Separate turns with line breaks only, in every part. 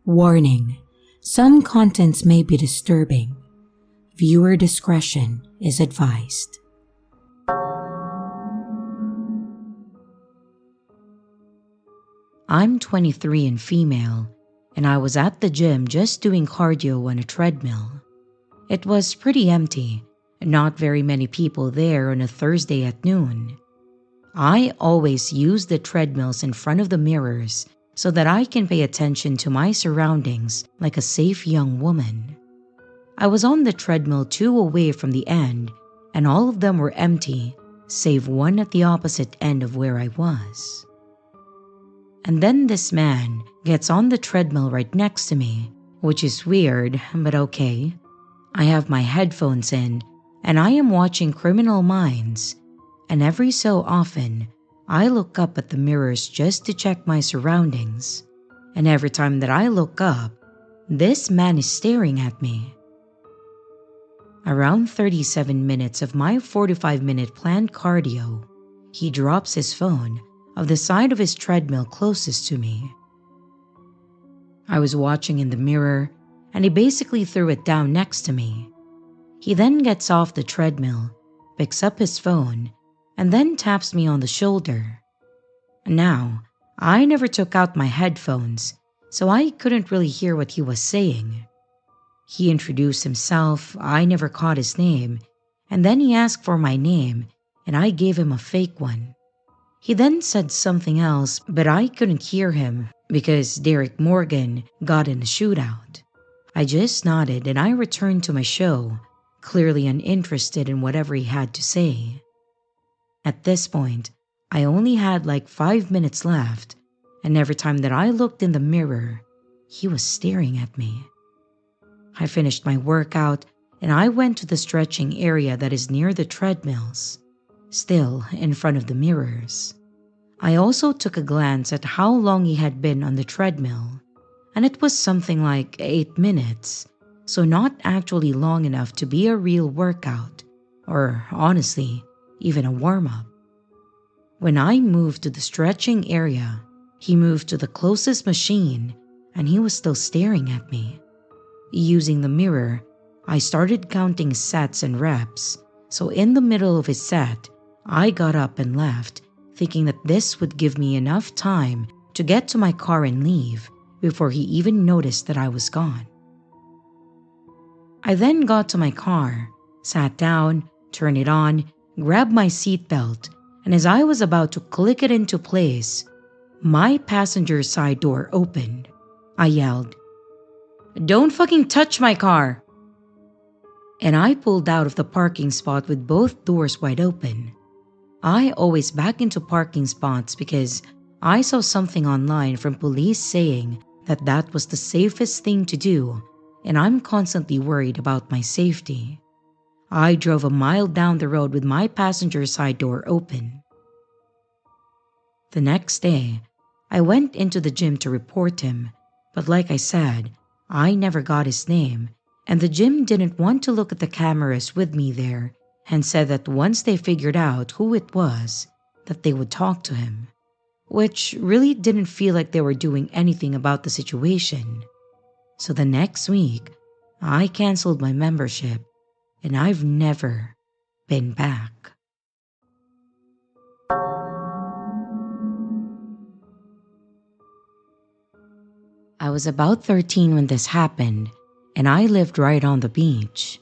Warning: some contents may be disturbing. Viewer discretion is advised. I'm 23 and female, and I was at the gym just doing cardio on a treadmill. It was pretty empty, and not very many people there on a Thursday at noon. I always use the treadmills in front of the mirrors so that I can pay attention to my surroundings like a safe young woman. I was on the treadmill 2 away from the end, and all of them were empty, save one at the opposite end of where I was. And then this man gets on the treadmill right next to me, which is weird, but okay. I have my headphones in, and I am watching Criminal Minds, and every so often, I look up at the mirrors just to check my surroundings, and every time that I look up, this man is staring at me. Around 37 minutes of my 45-minute planned cardio, he drops his phone of the side of his treadmill closest to me. I was watching in the mirror, and he basically threw it down next to me. He then gets off the treadmill, picks up his phone, and then taps me on the shoulder. Now, I never took out my headphones, so I couldn't really hear what he was saying. He introduced himself, I never caught his name, and then he asked for my name, and I gave him a fake one. He then said something else, but I couldn't hear him because Derek Morgan got in a shootout. I just nodded and I returned to my show, clearly uninterested in whatever he had to say. At this point, I only had like 5 minutes left, and every time that I looked in the mirror, he was staring at me. I finished my workout and I went to the stretching area that is near the treadmills, still in front of the mirrors. I also took a glance at how long he had been on the treadmill, and it was something like 8 minutes, so not actually long enough to be a real workout, or honestly, even a warm-up. When I moved to the stretching area, he moved to the closest machine, and he was still staring at me. Using the mirror, I started counting sets and reps, so in the middle of his set, I got up and left, thinking that this would give me enough time to get to my car and leave before he even noticed that I was gone. I then got to my car, sat down, turned it on, grabbed my seatbelt, and as I was about to click it into place, my passenger side door opened. I yelled, "Don't fucking touch my car!" And I pulled out of the parking spot with both doors wide open. I always back into parking spots because I saw something online from police saying that that was the safest thing to do, and I'm constantly worried about my safety. I drove a mile down the road with my passenger side door open. The next day, I went into the gym to report him, but like I said, I never got his name, and the gym didn't want to look at the cameras with me there and said that once they figured out who it was, that they would talk to him, which really didn't feel like they were doing anything about the situation. So the next week, I canceled my membership, and I've never been back. I was about 13 when this happened, and I lived right on the beach.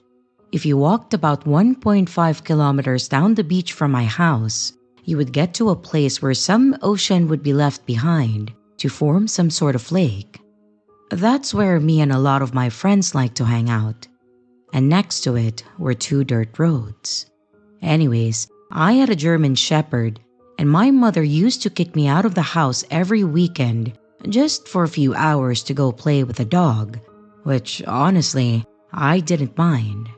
If you walked about 1.5 kilometers down the beach from my house, you would get to a place where some ocean would be left behind to form some sort of lake. That's where me and a lot of my friends like to hang out. And next to it were 2 dirt roads. Anyways, I had a German Shepherd, and my mother used to kick me out of the house every weekend just for a few hours to go play with the dog, which honestly, I didn't mind.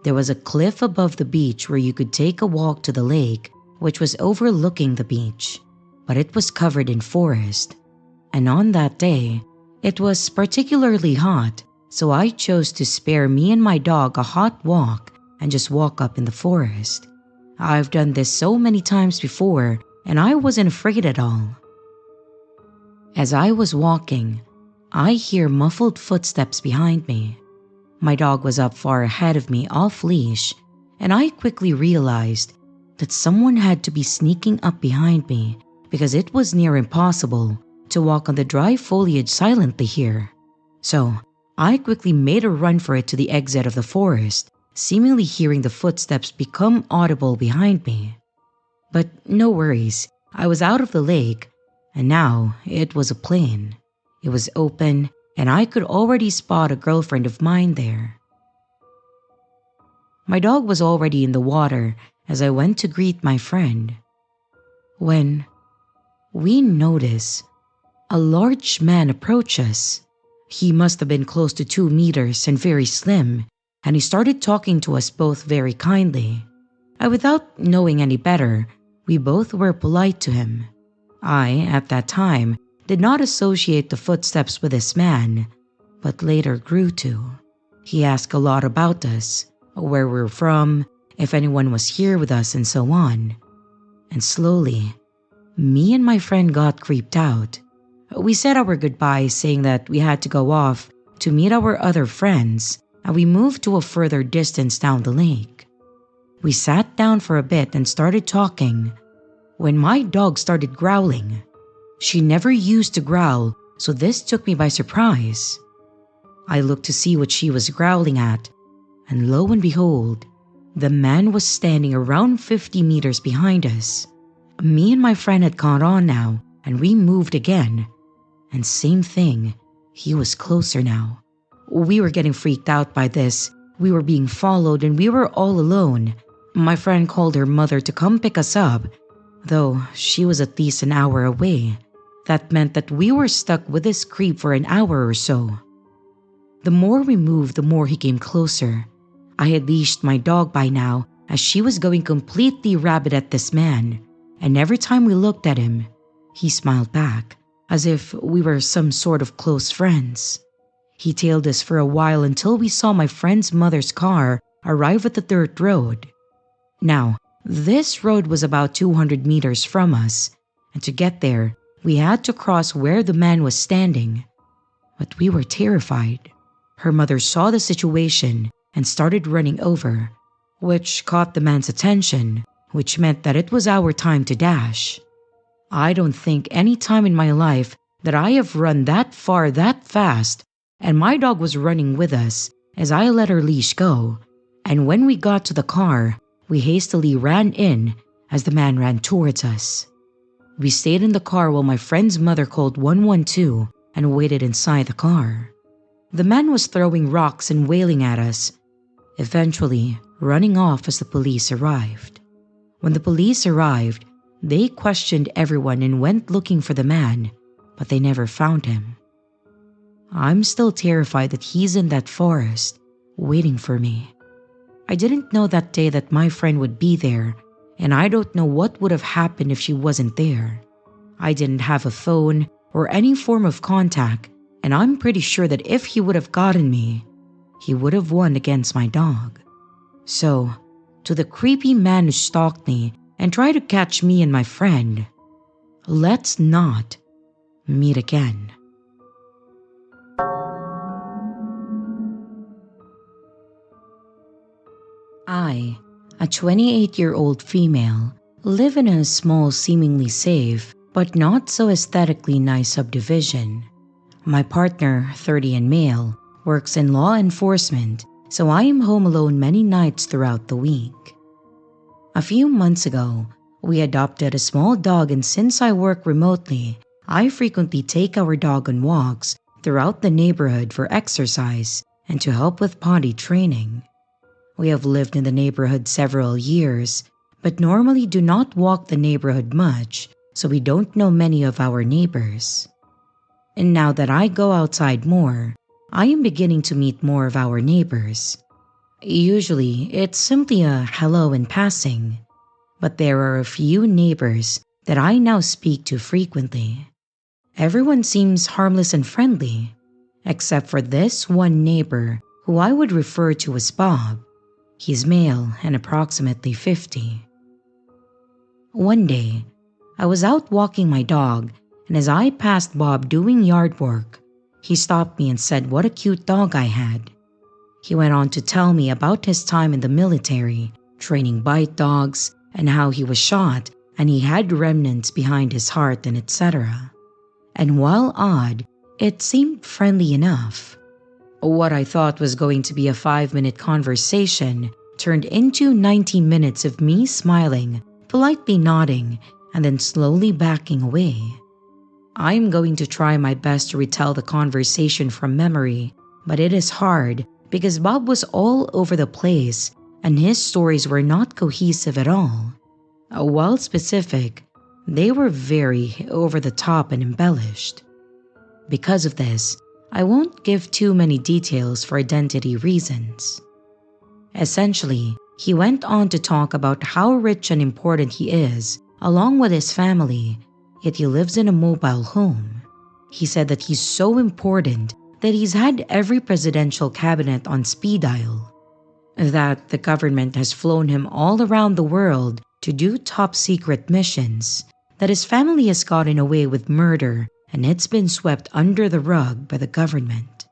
There was a cliff above the beach where you could take a walk to the lake, which was overlooking the beach, but it was covered in forest. And on that day, it was particularly hot, so I chose to spare me and my dog a hot walk and just walk up in the forest. I've done this so many times before, and I wasn't afraid at all. As I was walking, I hear muffled footsteps behind me. My dog was up far ahead of me off leash, and I quickly realized that someone had to be sneaking up behind me because it was near impossible to walk on the dry foliage silently here. So I quickly made a run for it to the exit of the forest, seemingly hearing the footsteps become audible behind me. But no worries, I was out of the lake, and now it was a plain. It was open, and I could already spot a girlfriend of mine there. My dog was already in the water as I went to greet my friend, when we notice a large man approach us. He must have been close to 2 meters and very slim, and he started talking to us both very kindly. Without knowing any better, we both were polite to him. I, at that time, did not associate the footsteps with this man, but later grew to. He asked a lot about us, where we're from, if anyone was here with us, and so on. And slowly, me and my friend got creeped out. We said our goodbyes, saying that we had to go off to meet our other friends, and we moved to a further distance down the lake. We sat down for a bit and started talking, when my dog started growling. She never used to growl, so this took me by surprise. I looked to see what she was growling at, and lo and behold, the man was standing around 50 meters behind us. Me and my friend had caught on now, and we moved again. And same thing, he was closer now. We were getting freaked out by this. We were being followed and we were all alone. My friend called her mother to come pick us up, though she was at least an hour away. That meant that we were stuck with this creep for an hour or so. The more we moved, the more he came closer. I had leashed my dog by now, as she was going completely rabid at this man, and every time we looked at him, he smiled back, as if we were some sort of close friends. He tailed us for a while until we saw my friend's mother's car arrive at the dirt road. Now, this road was about 200 meters from us, and to get there, we had to cross where the man was standing. But we were terrified. Her mother saw the situation and started running over, which caught the man's attention, which meant that it was our time to dash. I don't think any time in my life that I have run that far that fast, and my dog was running with us as I let her leash go, and when we got to the car, we hastily ran in as the man ran towards us. We stayed in the car while my friend's mother called 112 and waited inside the car. The man was throwing rocks and wailing at us, eventually running off as the police arrived. When the police arrived, they questioned everyone and went looking for the man, but they never found him. I'm still terrified that he's in that forest, waiting for me. I didn't know that day that my friend would be there, and I don't know what would have happened if she wasn't there. I didn't have a phone or any form of contact, and I'm pretty sure that if he would have gotten me, he would have won against my dog. So, to the creepy man who stalked me and tried to catch me and my friend, let's not meet again. I, a 28-year-old female, live in a small, seemingly safe, but not so aesthetically nice subdivision. My partner, 30 and male, works in law enforcement, so I am home alone many nights throughout the week. A few months ago, we adopted a small dog, and since I work remotely, I frequently take our dog on walks throughout the neighborhood for exercise and to help with potty training. We have lived in the neighborhood several years, but normally do not walk the neighborhood much, so we don't know many of our neighbors. And now that I go outside more, I am beginning to meet more of our neighbors. Usually, it's simply a hello in passing, but there are a few neighbors that I now speak to frequently. Everyone seems harmless and friendly, except for this one neighbor who I would refer to as Bob. He's male and approximately 50. One day, I was out walking my dog, and as I passed Bob doing yard work, he stopped me and said what a cute dog I had. He went on to tell me about his time in the military, training bite dogs, and how he was shot and he had remnants behind his heart and etc. And while odd, it seemed friendly enough. What I thought was going to be a 5-minute conversation turned into 90 minutes of me smiling, politely nodding, and then slowly backing away. I am going to try my best to retell the conversation from memory, but it is hard because Bob was all over the place and his stories were not cohesive at all. While specific, they were very over the top and embellished. Because of this, I won't give too many details for identity reasons. Essentially, he went on to talk about how rich and important he is, along with his family, yet he lives in a mobile home. He said that he's so important that he's had every presidential cabinet on speed dial, that the government has flown him all around the world to do top secret missions, that his family has gotten away with murder and it's been swept under the rug by the government,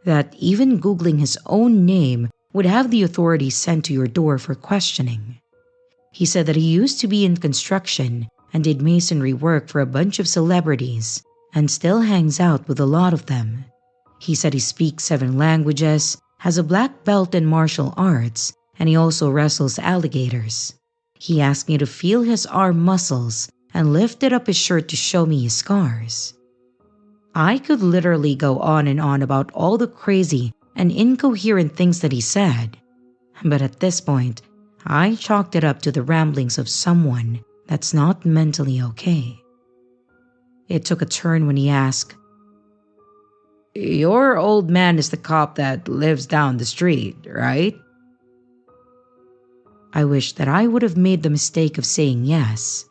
that even Googling his own name would have the authorities sent to your door for questioning. He said that he used to be in construction and did masonry work for a bunch of celebrities and still hangs out with a lot of them. He said he speaks 7 languages, has a black belt in martial arts, and he also wrestles alligators. He asked me to feel his arm muscles and lifted up his shirt to show me his scars. I could literally go on and on about all the crazy and incoherent things that he said, but at this point, I chalked it up to the ramblings of someone that's not mentally okay. It took a turn when he asked, "Your old man is the cop that lives down the street, right?" I wish that I would have made the mistake of saying yes.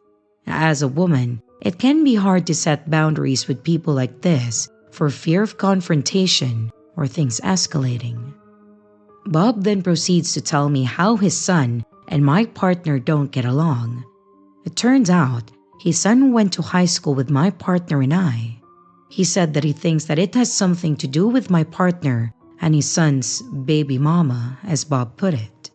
As a woman, it can be hard to set boundaries with people like this for fear of confrontation or things escalating. Bob then proceeds to tell me how his son and my partner don't get along. It turns out his son went to high school with my partner and I. He said that he thinks that it has something to do with my partner and his son's baby mama, as Bob put it.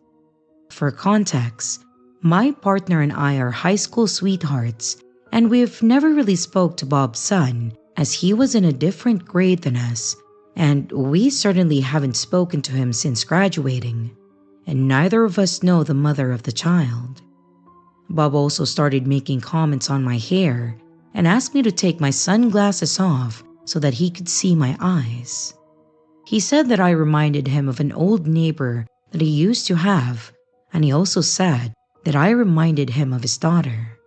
For context, my partner and I are high school sweethearts, and we've never really spoke to Bob's son as he was in a different grade than us, and we certainly haven't spoken to him since graduating, and neither of us know the mother of the child. Bob also started making comments on my hair and asked me to take my sunglasses off so that he could see my eyes. He said that I reminded him of an old neighbor that he used to have, and he also said that I reminded him of his daughter.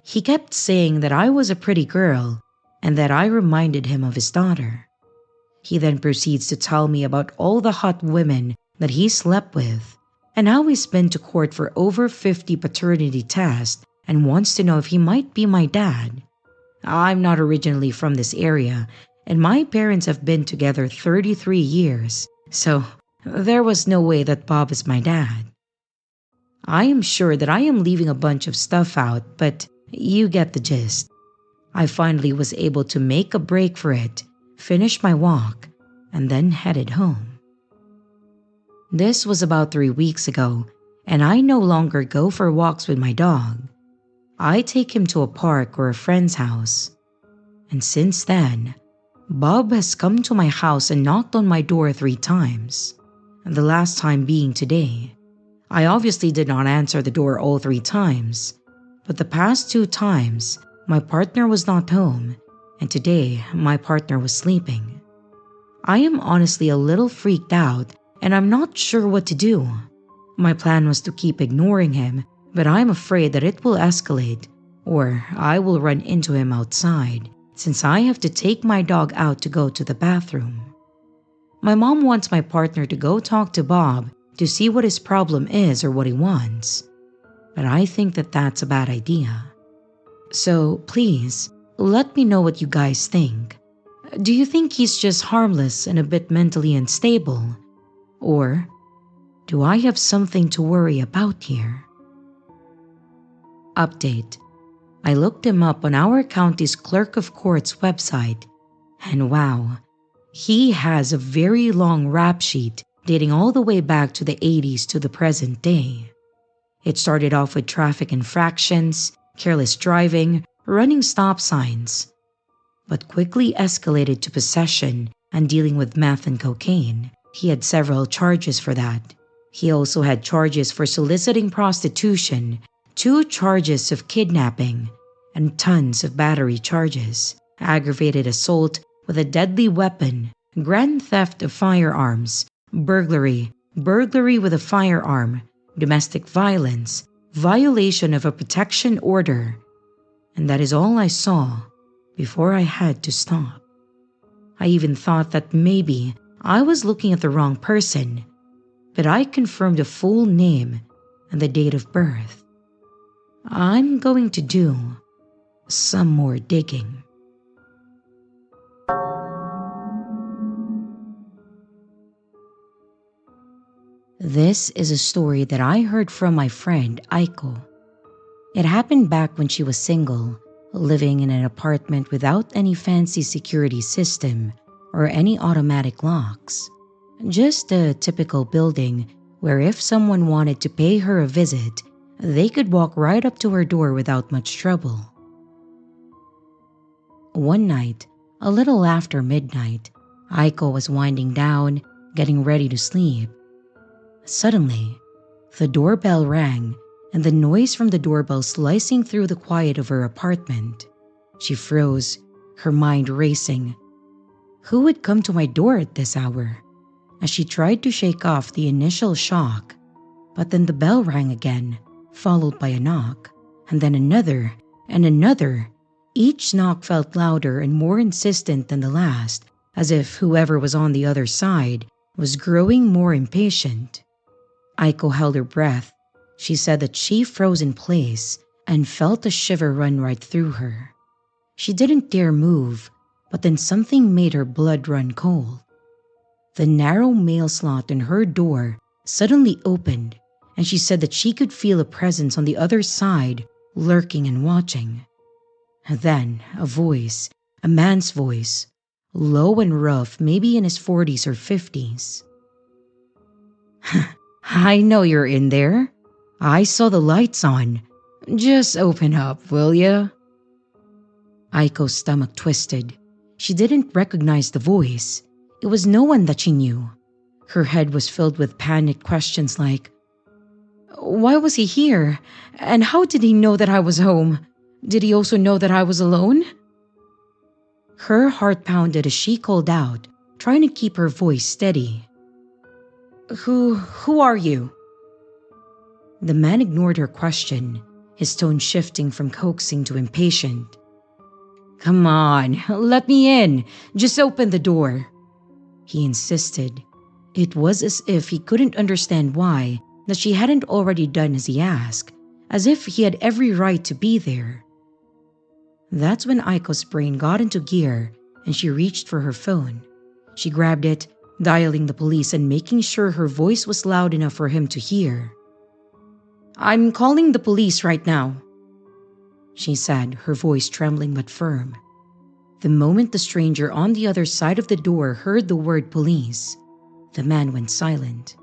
He kept saying that I was a pretty girl and that I reminded him of his daughter. He then proceeds to tell me about all the hot women that he slept with and how he's been to court for over 50 paternity tests and wants to know if he might be my dad. I'm not originally from this area, and my parents have been together 33 years, so there was no way that Bob is my dad. I am sure that I am leaving a bunch of stuff out, but you get the gist. I finally was able to make a break for it, finish my walk, and then headed home. This was about 3 weeks ago, and I no longer go for walks with my dog. I take him to a park or a friend's house. And since then, Bob has come to my house and knocked on my door 3 times, the last time being today. I obviously did not answer the door all 3 times, but the past 2 times, my partner was not home, and today my partner was sleeping. I am honestly a little freaked out, and I'm not sure what to do. My plan was to keep ignoring him, but I'm afraid that it will escalate, or I will run into him outside, since I have to take my dog out to go to the bathroom. My mom wants my partner to go talk to Bob to see what his problem is or what he wants, but I think that that's a bad idea. So please, let me know what you guys think. Do you think he's just harmless and a bit mentally unstable? Or do I have something to worry about here? Update. I looked him up on our county's clerk of court's website, and wow, He has a very long rap sheet dating all the way back to the 80s to the present day. It started off with traffic infractions, careless driving, running stop signs, but quickly escalated to possession and dealing with meth and cocaine. He had several charges for that. He also had charges for soliciting prostitution, 2 charges of kidnapping, and tons of battery charges, aggravated assault with a deadly weapon, grand theft of firearms, burglary with a firearm, domestic violence, violation of a protection order. And that is all I saw before I had to stop. I even thought that maybe I was looking at the wrong person, but I confirmed the full name and the date of birth. I'm going to do some more digging. This is a story that I heard from my friend Aiko. It happened back when she was single, living in an apartment without any fancy security system or any automatic locks. Just a typical building where if someone wanted to pay her a visit, they could walk right up to her door without much trouble. One night, a little after midnight, Aiko was winding down, getting ready to sleep. Suddenly, the doorbell rang, and the noise from the doorbell slicing through the quiet of her apartment. She froze, her mind racing. Who would come to my door at this hour? As she tried to shake off the initial shock, but then the bell rang again, followed by a knock, and then another, and another. Each knock felt louder and more insistent than the last, as if whoever was on the other side was growing more impatient. Aiko held her breath. She said that she froze in place and felt a shiver run right through her. She didn't dare move, but then something made her blood run cold. The narrow mail slot in her door suddenly opened, and she said that she could feel a presence on the other side, lurking and watching. And then a voice, a man's voice, low and rough, maybe in his 40s or 50s. I know you're in there. I saw the lights on. Just open up, will ya? Aiko's stomach twisted. She didn't recognize the voice. It was no one that she knew. Her head was filled with panicked questions like, why was he here? And how did he know that I was home? Did he also know that I was alone? Her heart pounded as she called out, trying to keep her voice steady. Who are you? The man ignored her question, his tone shifting from coaxing to impatient. Come on, let me in. Just open the door. He insisted. It was as if he couldn't understand why that she hadn't already done as he asked, as if he had every right to be there. That's when Aiko's brain got into gear and she reached for her phone. She grabbed it, dialing the police and making sure her voice was loud enough for him to hear. I'm calling the police right now, she said, her voice trembling but firm. The moment the stranger on the other side of the door heard the word police, the man went silent.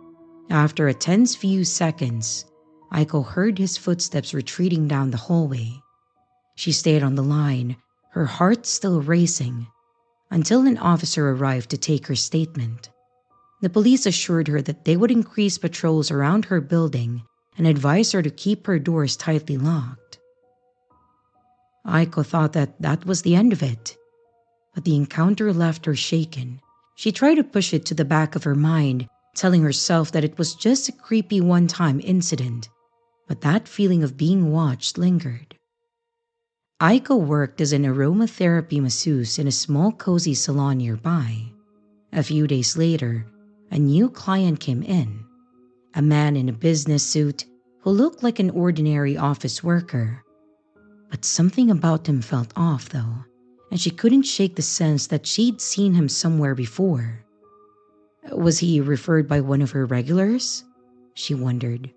After a tense few seconds, Aiko heard his footsteps retreating down the hallway. She stayed on the line, her heart still racing, until an officer arrived to take her statement. The police assured her that they would increase patrols around her building and advised her to keep her doors tightly locked. Aiko thought that was the end of it, but the encounter left her shaken. She tried to push it to the back of her mind, telling herself that it was just a creepy one-time incident, but that feeling of being watched lingered. Aiko worked as an aromatherapy masseuse in a small cozy salon nearby. A few days later, a new client came in, a man in a business suit who looked like an ordinary office worker. But something about him felt off though, and she couldn't shake the sense that she'd seen him somewhere before. Was he referred by one of her regulars? She wondered.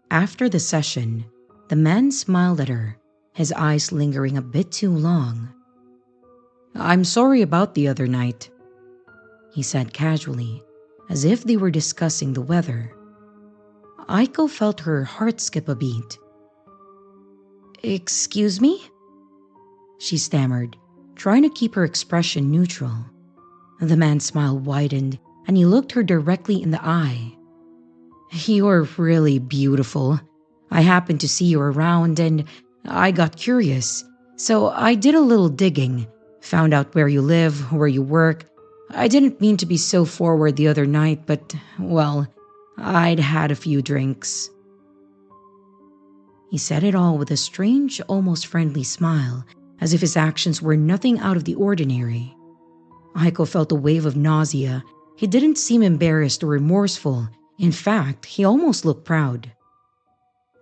After the session, the man smiled at her, his eyes lingering a bit too long. I'm sorry about the other night. he said casually, as if they were discussing the weather. Aiko felt her heart skip a beat. "Excuse me?" she stammered, trying to keep her expression neutral. The man's smile widened and he looked her directly in the eye. "You're really beautiful. I happened to see you around and I got curious, so I did a little digging, found out where you live, where you work. I didn't mean to be so forward the other night, but, well, I'd had a few drinks." He said it all with a strange, almost friendly smile, as if his actions were nothing out of the ordinary. Aiko felt a wave of nausea. He didn't seem embarrassed or remorseful. In fact, he almost looked proud.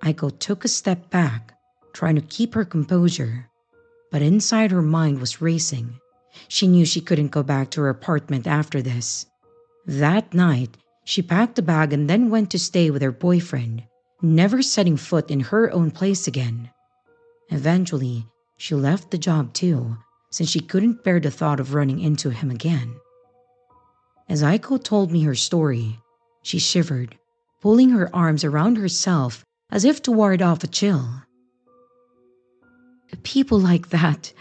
Aiko took a step back, trying to keep her composure. But inside her mind was racing. She knew she couldn't go back to her apartment after this. That night, she packed a bag and then went to stay with her boyfriend, never setting foot in her own place again. Eventually, she left the job too, since she couldn't bear the thought of running into him again. As Aiko told me her story, she shivered, pulling her arms around herself as if to ward off a chill. "People like that,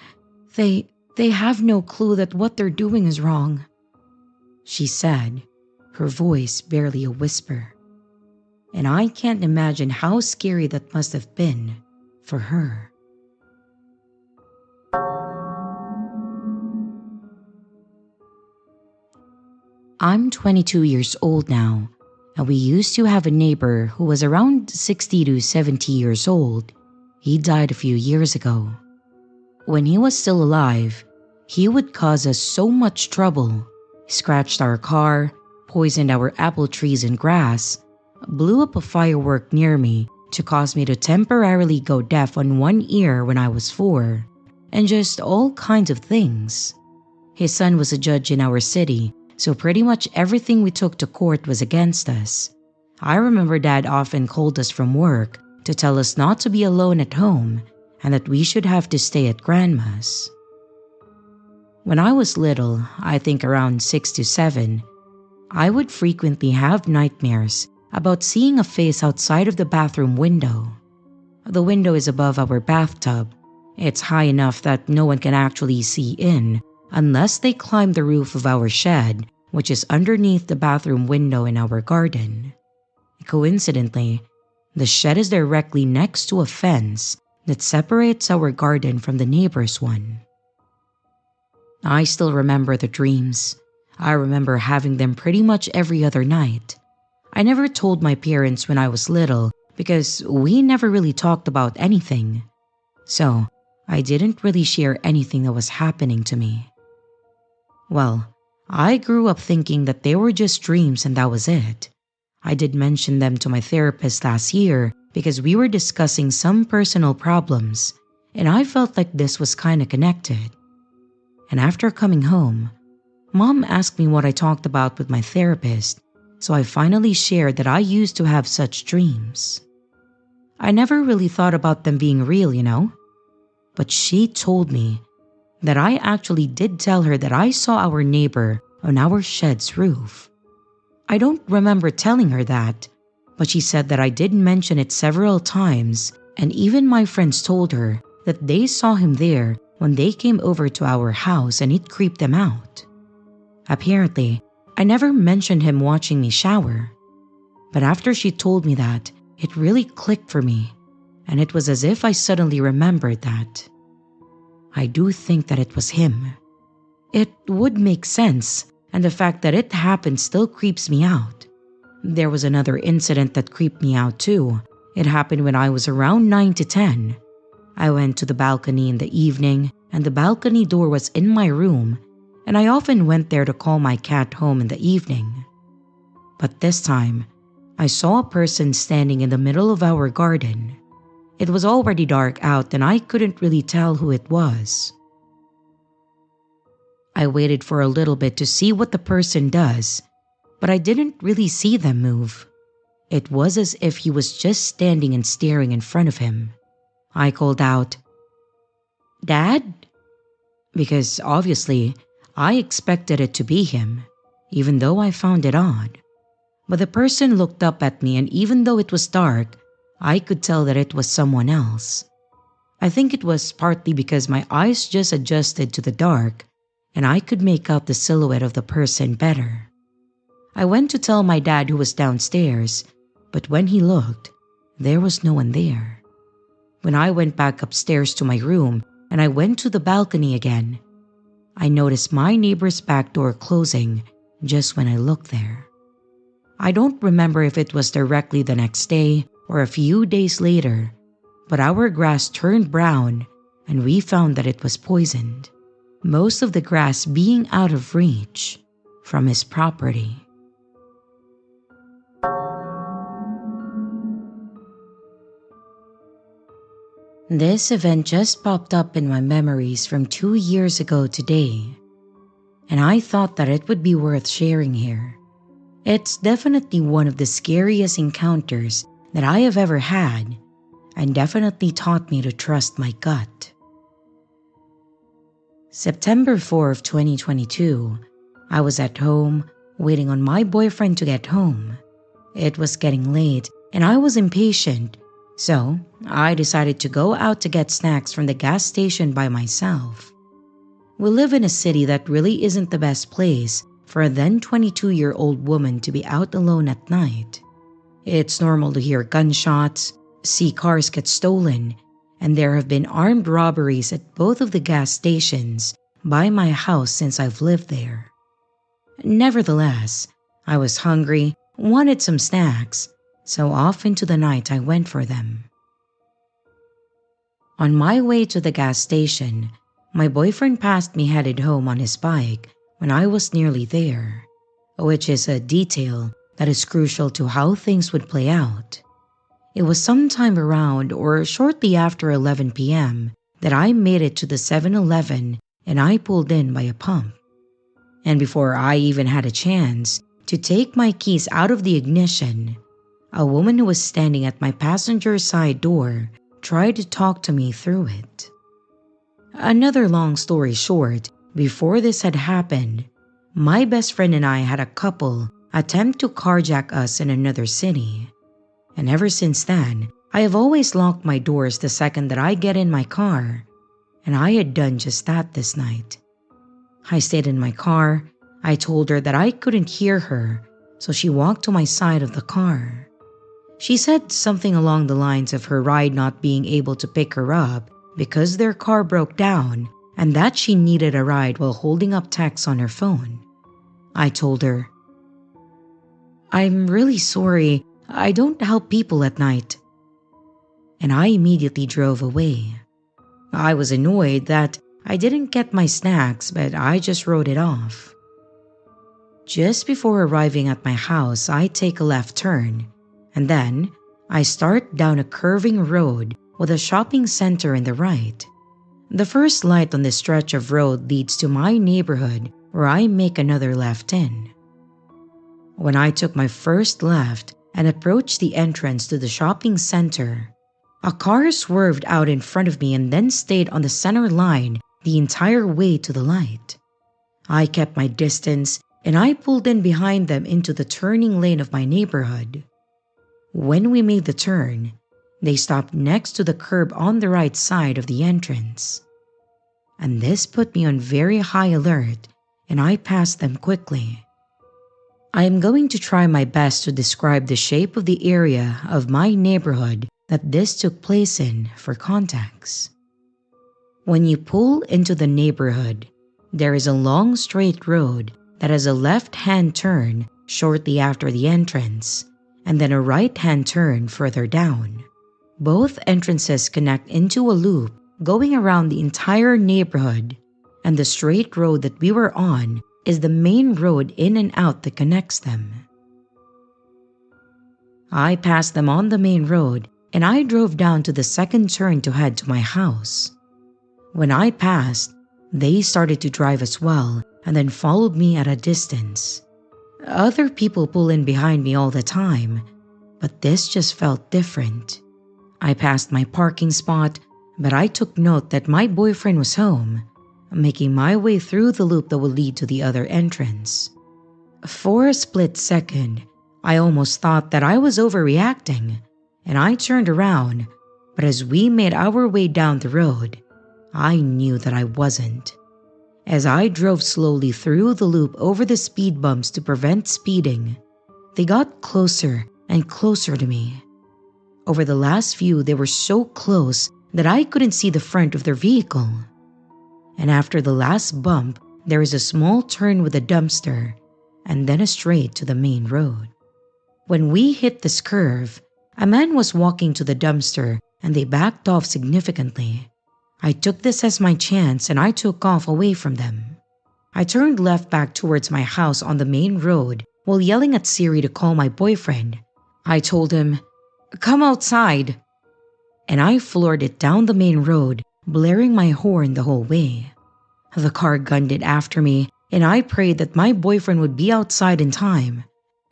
they have no clue that what they're doing is wrong," she said, her voice barely a whisper. And I can't imagine how scary that must have been for her. I'm 22 years old now, and we used to have a neighbor who was around 60 to 70 years old. He died a few years ago. When he was still alive, he would cause us so much trouble. He scratched our car, poisoned our apple trees and grass, blew up a firework near me to cause me to temporarily go deaf on one ear when I was 4, and just all kinds of things. His son was a judge in our city, so pretty much everything we took to court was against us. I remember Dad often called us from work to tell us not to be alone at home and that we should have to stay at Grandma's. When I was little, I think around 6 to 7, I would frequently have nightmares about seeing a face outside of the bathroom window. The window is above our bathtub. It's high enough that no one can actually see in unless they climb the roof of our shed, which is underneath the bathroom window in our garden. Coincidentally, the shed is directly next to a fence that separates our garden from the neighbor's one. I still remember the dreams. I remember having them pretty much every other night. I never told my parents when I was little because we never really talked about anything. So, I didn't really share anything that was happening to me. Well, I grew up thinking that they were just dreams and that was it. I did mention them to my therapist last year because we were discussing some personal problems, and I felt like this was kinda connected. And after coming home, Mom asked me what I talked about with my therapist, so I finally shared that I used to have such dreams. I never really thought about them being real, But she told me that I actually did tell her that I saw our neighbor on our shed's roof. I don't remember telling her that, but she said that I did mention it several times, and even my friends told her that they saw him there when they came over to our house and it creeped them out. Apparently, I never mentioned him watching me shower, but after she told me that, it really clicked for me, and it was as if I suddenly remembered that. I do think that it was him. It would make sense, and the fact that it happened still creeps me out. There was another incident that creeped me out too. It happened when I was around 9 to 10. I went to the balcony in the evening, and the balcony door was in my room, and I often went there to call my cat home in the evening. But this time, I saw a person standing in the middle of our garden. It was already dark out and I couldn't really tell who it was. I waited for a little bit to see what the person does, but I didn't really see them move. It was as if he was just standing and staring in front of him. I called out, "Dad?" Because obviously, I expected it to be him. even though I found it odd. But the person looked up at me, and even though it was dark, I could tell that it was someone else. I think it was partly because my eyes just adjusted to the dark and I could make out the silhouette of the person better. I went to tell my dad, who was downstairs, but when he looked, there was no one there. When I went back upstairs to my room and I went to the balcony again, I noticed my neighbor's back door closing just when I looked there. I don't remember if it was directly the next day or a few days later, but our grass turned brown and we found that it was poisoned, most of the grass being out of reach from his property. This event just popped up in my memories from 2 years ago today, and I thought that it would be worth sharing here. It's definitely one of the scariest encounters that I have ever had, and definitely taught me to trust my gut. September 4th, 2022, I was at home waiting on my boyfriend to get home. It was getting late and I was impatient, so I decided to go out to get snacks from the gas station by myself. We live in a city that really isn't the best place for a then 22-year-old woman to be out alone at night. It's normal to hear gunshots, see cars get stolen, and there have been armed robberies at both of the gas stations by my house since I've lived there. Nevertheless, I was hungry, wanted some snacks, so off into the night I went for them. On my way to the gas station, my boyfriend passed me headed home on his bike when I was nearly there, which is a detail that is crucial to how things would play out. It was sometime around or shortly after 11 p.m. that I made it to the 7-Eleven and I pulled in by a pump. And before I even had a chance to take my keys out of the ignition, a woman who was standing at my passenger side door tried to talk to me through it. Another long story short, before this had happened, my best friend and I had a couple attempt to carjack us in another city. And ever since then, I have always locked my doors the second that I get in my car, and I had done just that this night. I stayed in my car. I told her that I couldn't hear her, so she walked to my side of the car. She said something along the lines of her ride not being able to pick her up because their car broke down and that she needed a ride while holding up texts on her phone. I told her, "I'm really sorry, I don't help people at night." And I immediately drove away. I was annoyed that I didn't get my snacks, but I just wrote it off. Just before arriving at my house, I take a left turn, and then I start down a curving road with a shopping center in the right. The first light on this stretch of road leads to my neighborhood where I make another left in. When I took my first left and approached the entrance to the shopping center, a car swerved out in front of me and then stayed on the center line the entire way to the light. I kept my distance and I pulled in behind them into the turning lane of my neighborhood. When we made the turn, they stopped next to the curb on the right side of the entrance. And this put me on very high alert and I passed them quickly. I am going to try my best to describe the shape of the area of my neighborhood that this took place in for context. When you pull into the neighborhood, there is a long straight road that has a left-hand turn shortly after the entrance, and then a right-hand turn further down. Both entrances connect into a loop going around the entire neighborhood, and the straight road that we were on is the main road in and out that connects them. I passed them on the main road and I drove down to the second turn to head to my house. When I passed, they started to drive as well and then followed me at a distance. Other people pull in behind me all the time, but this just felt different. I passed my parking spot, but I took note that my boyfriend was home, making my way through the loop that would lead to the other entrance. For a split second, I almost thought that I was overreacting, and I turned around, but as we made our way down the road, I knew that I wasn't. As I drove slowly through the loop over the speed bumps to prevent speeding, they got closer and closer to me. Over the last few, they were so close that I couldn't see the front of their vehicle. And after the last bump, there is a small turn with a dumpster, and then a straight to the main road. When we hit this curve, a man was walking to the dumpster and they backed off significantly. I took this as my chance and I took off away from them. I turned left back towards my house on the main road while yelling at Siri to call my boyfriend. I told him, "Come outside." And I floored it down the main road, blaring my horn the whole way. The car gunned it after me, and I prayed that my boyfriend would be outside in time.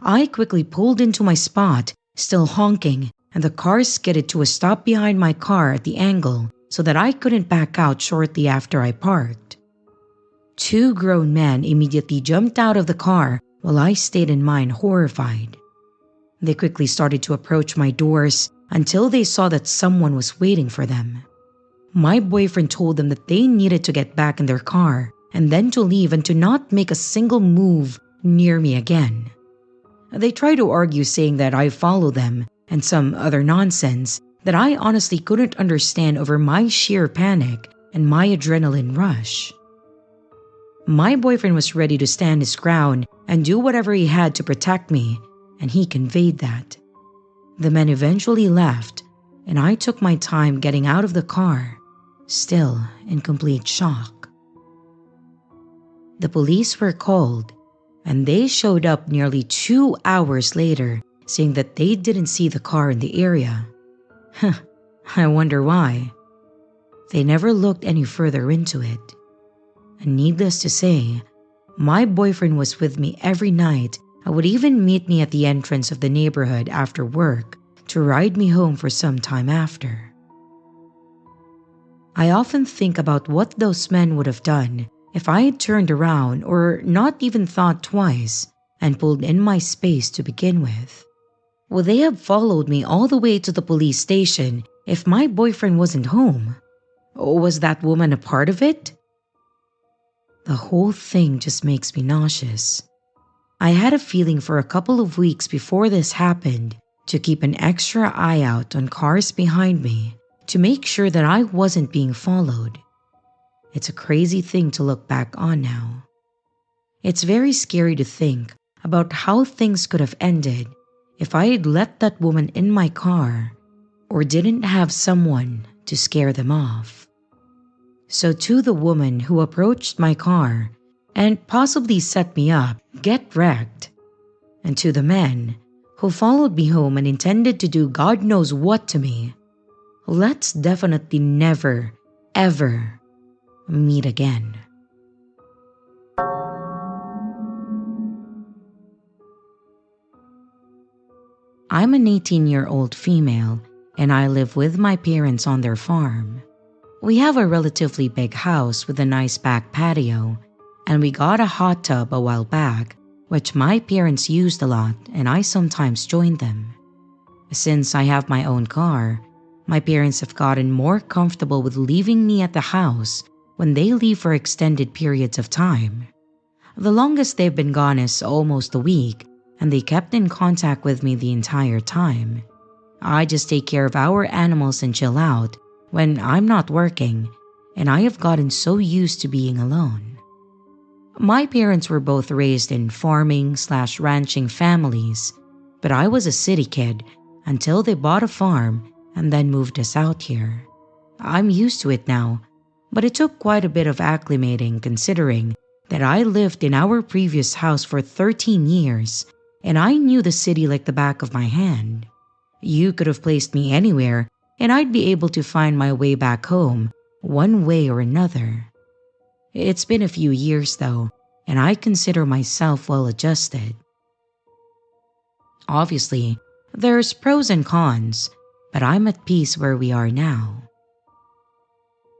I quickly pulled into my spot, still honking, and the car skidded to a stop behind my car at the angle so that I couldn't back out shortly after I parked. Two grown men immediately jumped out of the car while I stayed in mine, horrified. They quickly started to approach my doors until they saw that someone was waiting for them. My boyfriend told them that they needed to get back in their car and then to leave and to not make a single move near me again. They tried to argue, saying that I followed them and some other nonsense that I honestly couldn't understand over my sheer panic and my adrenaline rush. My boyfriend was ready to stand his ground and do whatever he had to protect me, and he conveyed that. The men eventually left, and I took my time getting out of the car, still in complete shock. The police were called, and they showed up nearly 2 hours later, saying that they didn't see the car in the area. I wonder why. They never looked any further into it. And needless to say, my boyfriend was with me every night and would even meet me at the entrance of the neighborhood after work to ride me home for some time after. I often think about what those men would have done if I had turned around or not even thought twice and pulled in my space to begin with. Would they have followed me all the way to the police station if my boyfriend wasn't home? Or was that woman a part of it? The whole thing just makes me nauseous. I had a feeling for a couple of weeks before this happened to keep an extra eye out on cars behind me to make sure that I wasn't being followed. It's a crazy thing to look back on now. It's very scary to think about how things could have ended if I had let that woman in my car or didn't have someone to scare them off. So to the woman who approached my car and possibly set me up, get wrecked. And to the men who followed me home and intended to do God knows what to me, let's definitely never, ever meet again. I'm an 18-year-old female and I live with my parents on their farm. We have a relatively big house with a nice back patio, and we got a hot tub a while back, which my parents used a lot and I sometimes joined them. Since I have my own car, my parents have gotten more comfortable with leaving me at the house when they leave for extended periods of time. The longest they've been gone is almost a week, and they kept in contact with me the entire time. I just take care of our animals and chill out when I'm not working, and I have gotten so used to being alone. My parents were both raised in farming/ranching families, but I was a city kid until they bought a farm and then moved us out here. I'm used to it now, but it took quite a bit of acclimating considering that I lived in our previous house for 13 years and I knew the city like the back of my hand. You could have placed me anywhere and I'd be able to find my way back home one way or another. It's been a few years though, and I consider myself well adjusted. Obviously, there's pros and cons, but I'm at peace where we are now.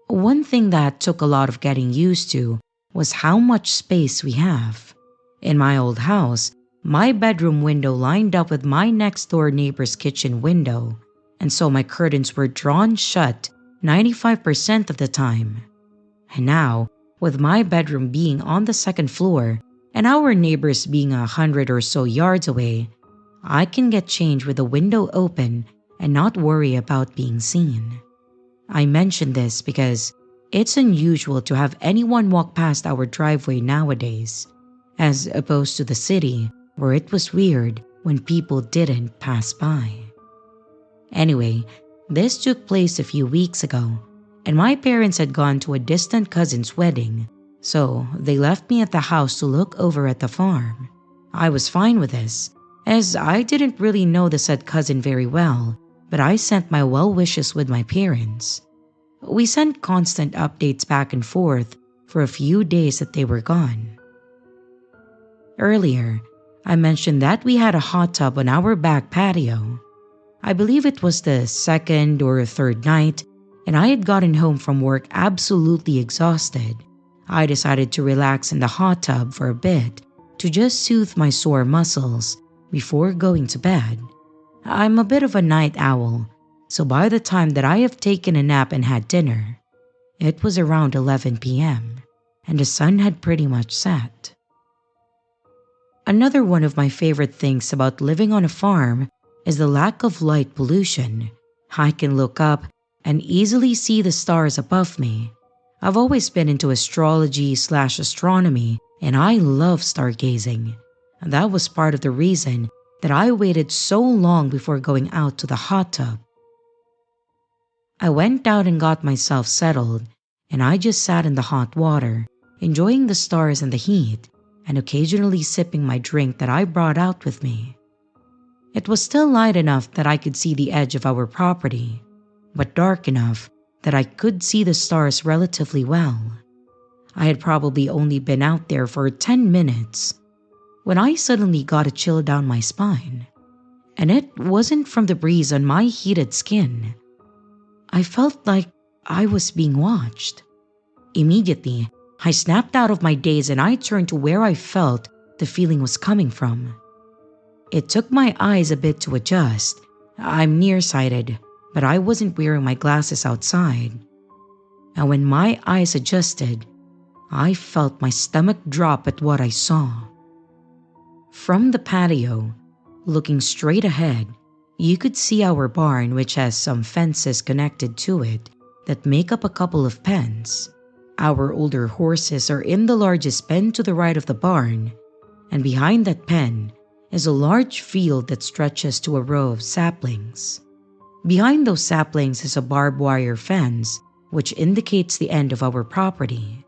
One thing that took a lot of getting used to was how much space we have. In my old house, my bedroom window lined up with my next door neighbor's kitchen window, and so my curtains were drawn shut 95% of the time. And now, with my bedroom being on the second floor and our neighbors being 100 or so yards away, I can get change with the window open and not worry about being seen. I mention this because it's unusual to have anyone walk past our driveway nowadays, as opposed to the city where it was weird when people didn't pass by. Anyway, this took place a few weeks ago, and my parents had gone to a distant cousin's wedding, so they left me at the house to look over at the farm. I was fine with this, as I didn't really know the said cousin very well, but I sent my well wishes with my parents. We sent constant updates back and forth for a few days that they were gone. Earlier, I mentioned that we had a hot tub on our back patio. I believe it was the second or third night, and I had gotten home from work absolutely exhausted. I decided to relax in the hot tub for a bit to just soothe my sore muscles before going to bed. I'm a bit of a night owl, so by the time that I have taken a nap and had dinner, it was around 11 p.m., and the sun had pretty much set. Another one of my favorite things about living on a farm is the lack of light pollution. I can look up and easily see the stars above me. I've always been into astrology/astronomy, and I love stargazing. That was part of the reason that I waited so long before going out to the hot tub. I went out and got myself settled, and I just sat in the hot water, enjoying the stars and the heat, and occasionally sipping my drink that I brought out with me. It was still light enough that I could see the edge of our property, but dark enough that I could see the stars relatively well. I had probably only been out there for 10 minutes when I suddenly got a chill down my spine, and it wasn't from the breeze on my heated skin. I felt like I was being watched. Immediately, I snapped out of my daze and I turned to where I felt the feeling was coming from. It took my eyes a bit to adjust. I'm nearsighted, but I wasn't wearing my glasses outside. And when my eyes adjusted, I felt my stomach drop at what I saw. From the patio, looking straight ahead, you could see our barn, which has some fences connected to it that make up a couple of pens. Our older horses are in the largest pen to the right of the barn, and behind that pen is a large field that stretches to a row of saplings. Behind those saplings is a barbed wire fence, which indicates the end of our property.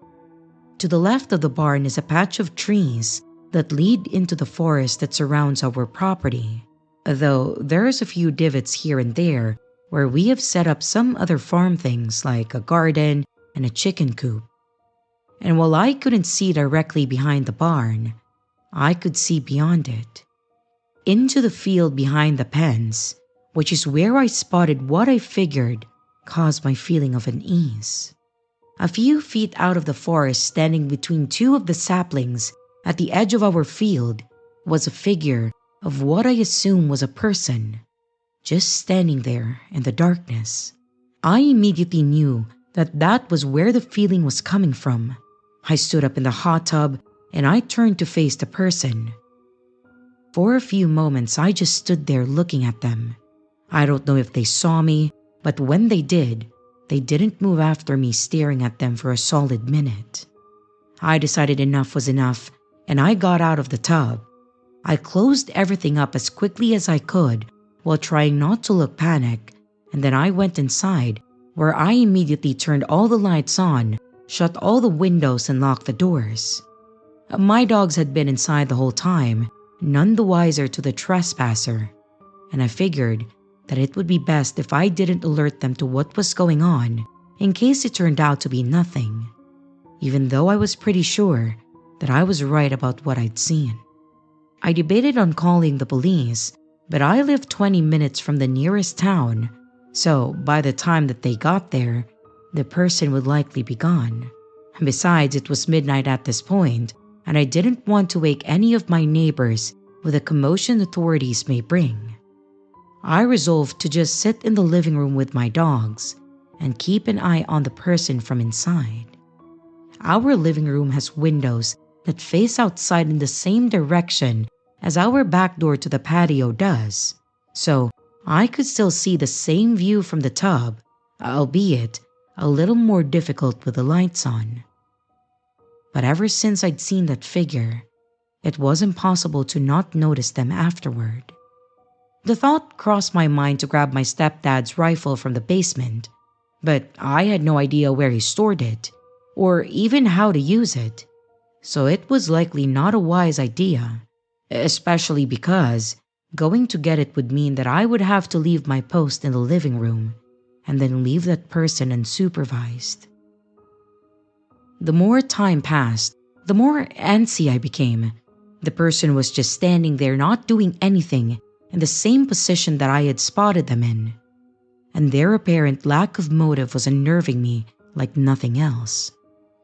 To the left of the barn is a patch of trees that lead into the forest that surrounds our property, though there's a few divots here and there where we have set up some other farm things like a garden and a chicken coop. And while I couldn't see directly behind the barn, I could see beyond it, into the field behind the pens, which is where I spotted what I figured caused my feeling of unease. A few feet out of the forest, standing between two of the saplings at the edge of our field, was a figure of what I assume was a person, just standing there in the darkness. I immediately knew that that was where the feeling was coming from. I stood up in the hot tub and I turned to face the person. For a few moments, I just stood there looking at them. I don't know if they saw me, but when they did, they didn't move after me staring at them for a solid minute. I decided enough was enough, and I got out of the tub. I closed everything up as quickly as I could while trying not to look panicked, and then I went inside, where I immediately turned all the lights on, shut all the windows, and locked the doors. My dogs had been inside the whole time, none the wiser to the trespasser, and I figured that it would be best if I didn't alert them to what was going on in case it turned out to be nothing, even though I was pretty sure that I was right about what I'd seen. I debated on calling the police, but I lived 20 minutes from the nearest town, so by the time that they got there, the person would likely be gone. Besides, it was midnight at this point, and I didn't want to wake any of my neighbors with the commotion authorities may bring. I resolved to just sit in the living room with my dogs and keep an eye on the person from inside. Our living room has windows that face outside in the same direction as our back door to the patio does, so I could still see the same view from the tub, albeit a little more difficult with the lights on. But ever since I'd seen that figure, it was impossible to not notice them afterward. The thought crossed my mind to grab my stepdad's rifle from the basement, but I had no idea where he stored it, or even how to use it, so it was likely not a wise idea, especially because going to get it would mean that I would have to leave my post in the living room and then leave that person unsupervised. The more time passed, the more antsy I became. The person was just standing there not doing anything in the same position that I had spotted them in, and their apparent lack of motive was unnerving me like nothing else.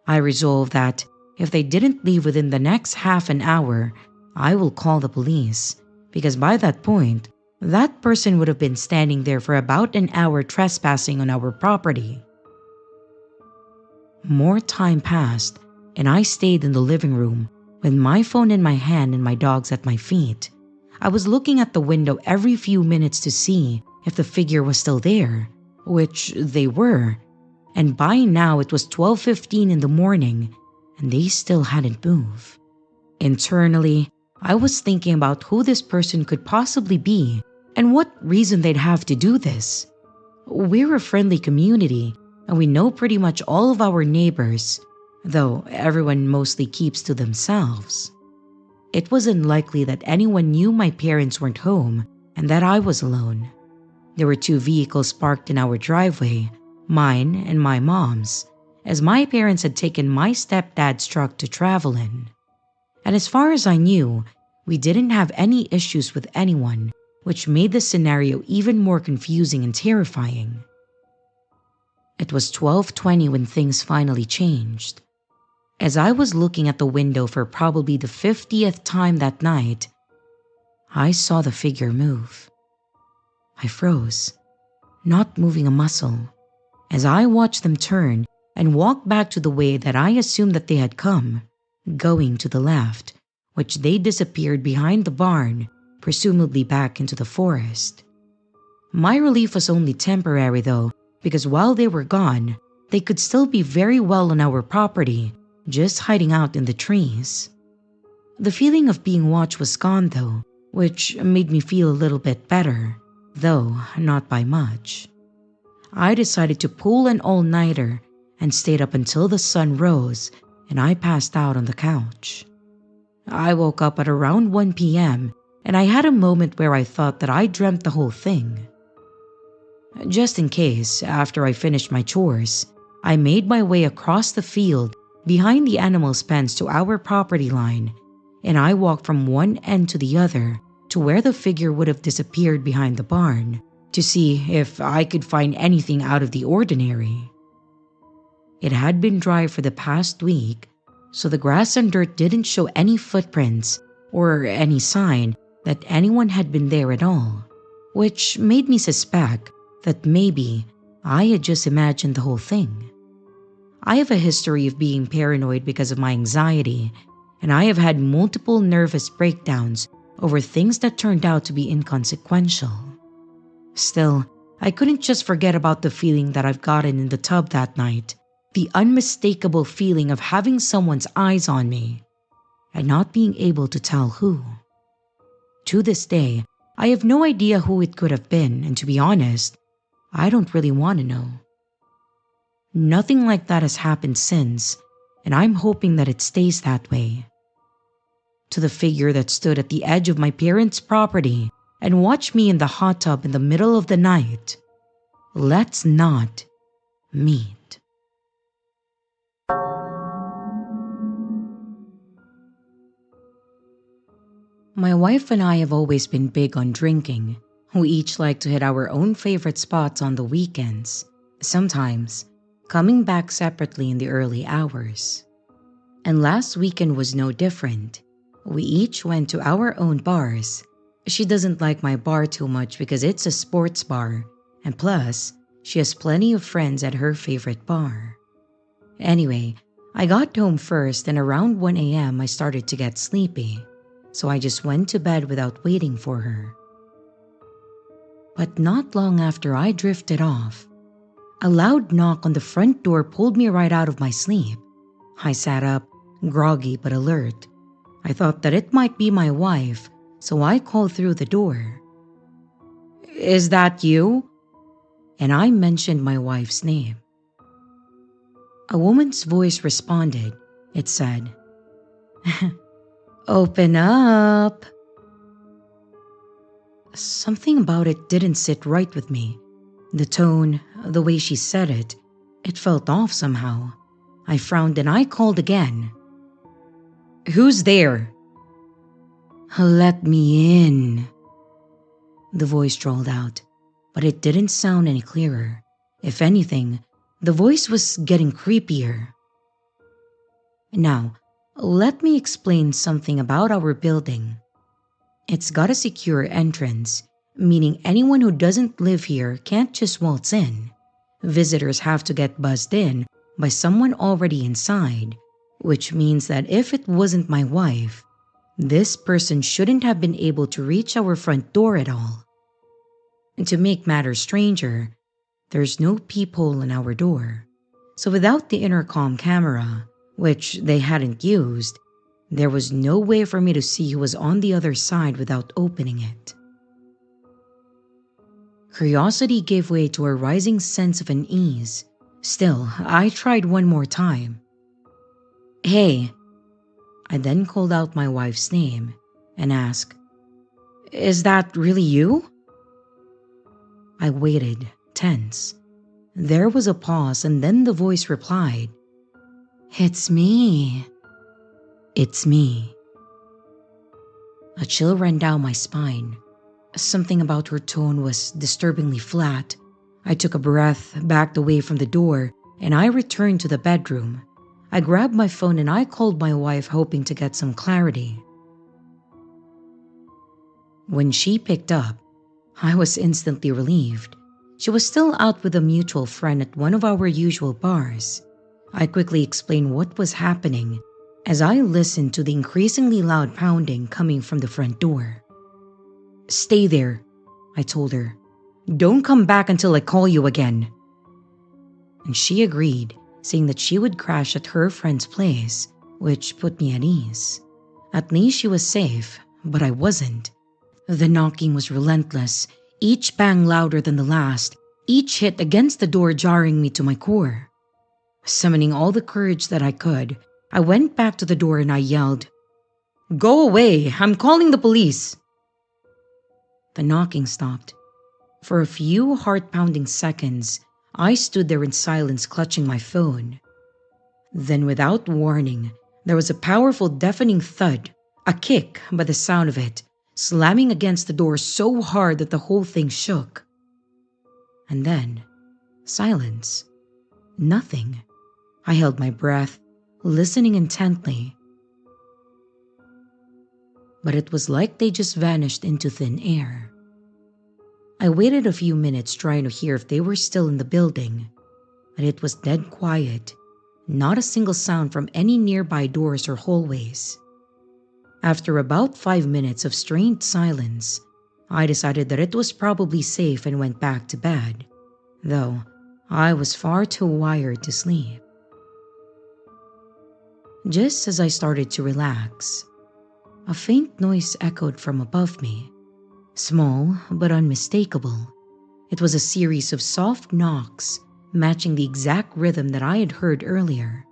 I resolved that if they didn't leave within the next half an hour, I will call the police, because by that point, that person would have been standing there for about an hour trespassing on our property. More time passed, and I stayed in the living room with my phone in my hand and my dogs at my feet. I was looking at the window every few minutes to see if the figure was still there, which they were, and by now it was 12:15 in the morning and they still hadn't moved. Internally, I was thinking about who this person could possibly be and what reason they'd have to do this. We're a friendly community and we know pretty much all of our neighbors, though everyone mostly keeps to themselves. It was unlikely that anyone knew my parents weren't home and that I was alone. There were 2 vehicles parked in our driveway, mine and my mom's, as my parents had taken my stepdad's truck to travel in. And as far as I knew, we didn't have any issues with anyone, which made the scenario even more confusing and terrifying. It was 12:20 when things finally changed. As I was looking at the window for probably the 50th time that night, I saw the figure move. I froze, not moving a muscle, as I watched them turn and walk back to the way that I assumed that they had come, going to the left, which they disappeared behind the barn, presumably back into the forest. My relief was only temporary though, because while they were gone, they could still be very well on our property, just hiding out in the trees. The feeling of being watched was gone though, which made me feel a little bit better, though not by much. I decided to pull an all-nighter and stayed up until the sun rose and I passed out on the couch. I woke up at around 1 p.m. and I had a moment where I thought that I dreamt the whole thing. Just in case, after I finished my chores, I made my way across the field behind the animals' pens to our property line, and I walked from one end to the other to where the figure would have disappeared behind the barn to see if I could find anything out of the ordinary. It had been dry for the past week, so the grass and dirt didn't show any footprints or any sign that anyone had been there at all, which made me suspect that maybe I had just imagined the whole thing. I have a history of being paranoid because of my anxiety, and I have had multiple nervous breakdowns over things that turned out to be inconsequential. Still, I couldn't just forget about the feeling that I've gotten in the tub that night, the unmistakable feeling of having someone's eyes on me, and not being able to tell who. To this day, I have no idea who it could have been, and to be honest, I don't really want to know. Nothing like that has happened since, and I'm hoping that it stays that way. To the figure that stood at the edge of my parents' property and watched me in the hot tub in the middle of the night, let's not meet. My wife and I have always been big on drinking. We each like to hit our own favorite spots on the weekends, sometimes coming back separately in the early hours. And last weekend was no different. We each went to our own bars. She doesn't like my bar too much because it's a sports bar, and plus, she has plenty of friends at her favorite bar. Anyway, I got home first and around 1 a.m. I started to get sleepy, so I just went to bed without waiting for her. But not long after I drifted off, a loud knock on the front door pulled me right out of my sleep. I sat up, groggy but alert. I thought that it might be my wife, so I called through the door. "Is that you?" And I mentioned my wife's name. A woman's voice responded. It said, "Open up." Something about it didn't sit right with me. The tone, the way she said it, it felt off somehow. I frowned and I called again. "Who's there?" "Let me in," the voice drawled out, but it didn't sound any clearer. If anything, the voice was getting creepier. Now, let me explain something about our building. It's got a secure entrance, meaning anyone who doesn't live here can't just waltz in. Visitors have to get buzzed in by someone already inside, which means that if it wasn't my wife, this person shouldn't have been able to reach our front door at all. And to make matters stranger, there's no peephole in our door. So without the intercom camera, which they hadn't used, there was no way for me to see who was on the other side without opening it. Curiosity gave way to a rising sense of unease. Still, I tried one more time. "Hey." I then called out my wife's name and asked, "Is that really you?" I waited, tense. There was a pause and then the voice replied, "It's me. It's me." A chill ran down my spine. Something about her tone was disturbingly flat. I took a breath, backed away from the door, and I returned to the bedroom. I grabbed my phone and I called my wife, hoping to get some clarity. When she picked up, I was instantly relieved. She was still out with a mutual friend at one of our usual bars. I quickly explained what was happening as I listened to the increasingly loud pounding coming from the front door. "Stay there," I told her. "Don't come back until I call you again." And she agreed, saying that she would crash at her friend's place, which put me at ease. At least she was safe, but I wasn't. The knocking was relentless, each bang louder than the last, each hit against the door jarring me to my core. Summoning all the courage that I could, I went back to the door and I yelled, "Go away! I'm calling the police!" The knocking stopped. For a few heart-pounding seconds, I stood there in silence, clutching my phone. Then, without warning, there was a powerful, deafening thud, a kick by the sound of it, slamming against the door so hard that the whole thing shook. And then, silence. Nothing. I held my breath, listening intently. But it was like they just vanished into thin air. I waited a few minutes trying to hear if they were still in the building, but it was dead quiet, not a single sound from any nearby doors or hallways. After about 5 minutes of strained silence, I decided that it was probably safe and went back to bed, though I was far too wired to sleep. Just as I started to relax, a faint noise echoed from above me. Small but unmistakable. It was a series of soft knocks, matching the exact rhythm that I had heard earlier.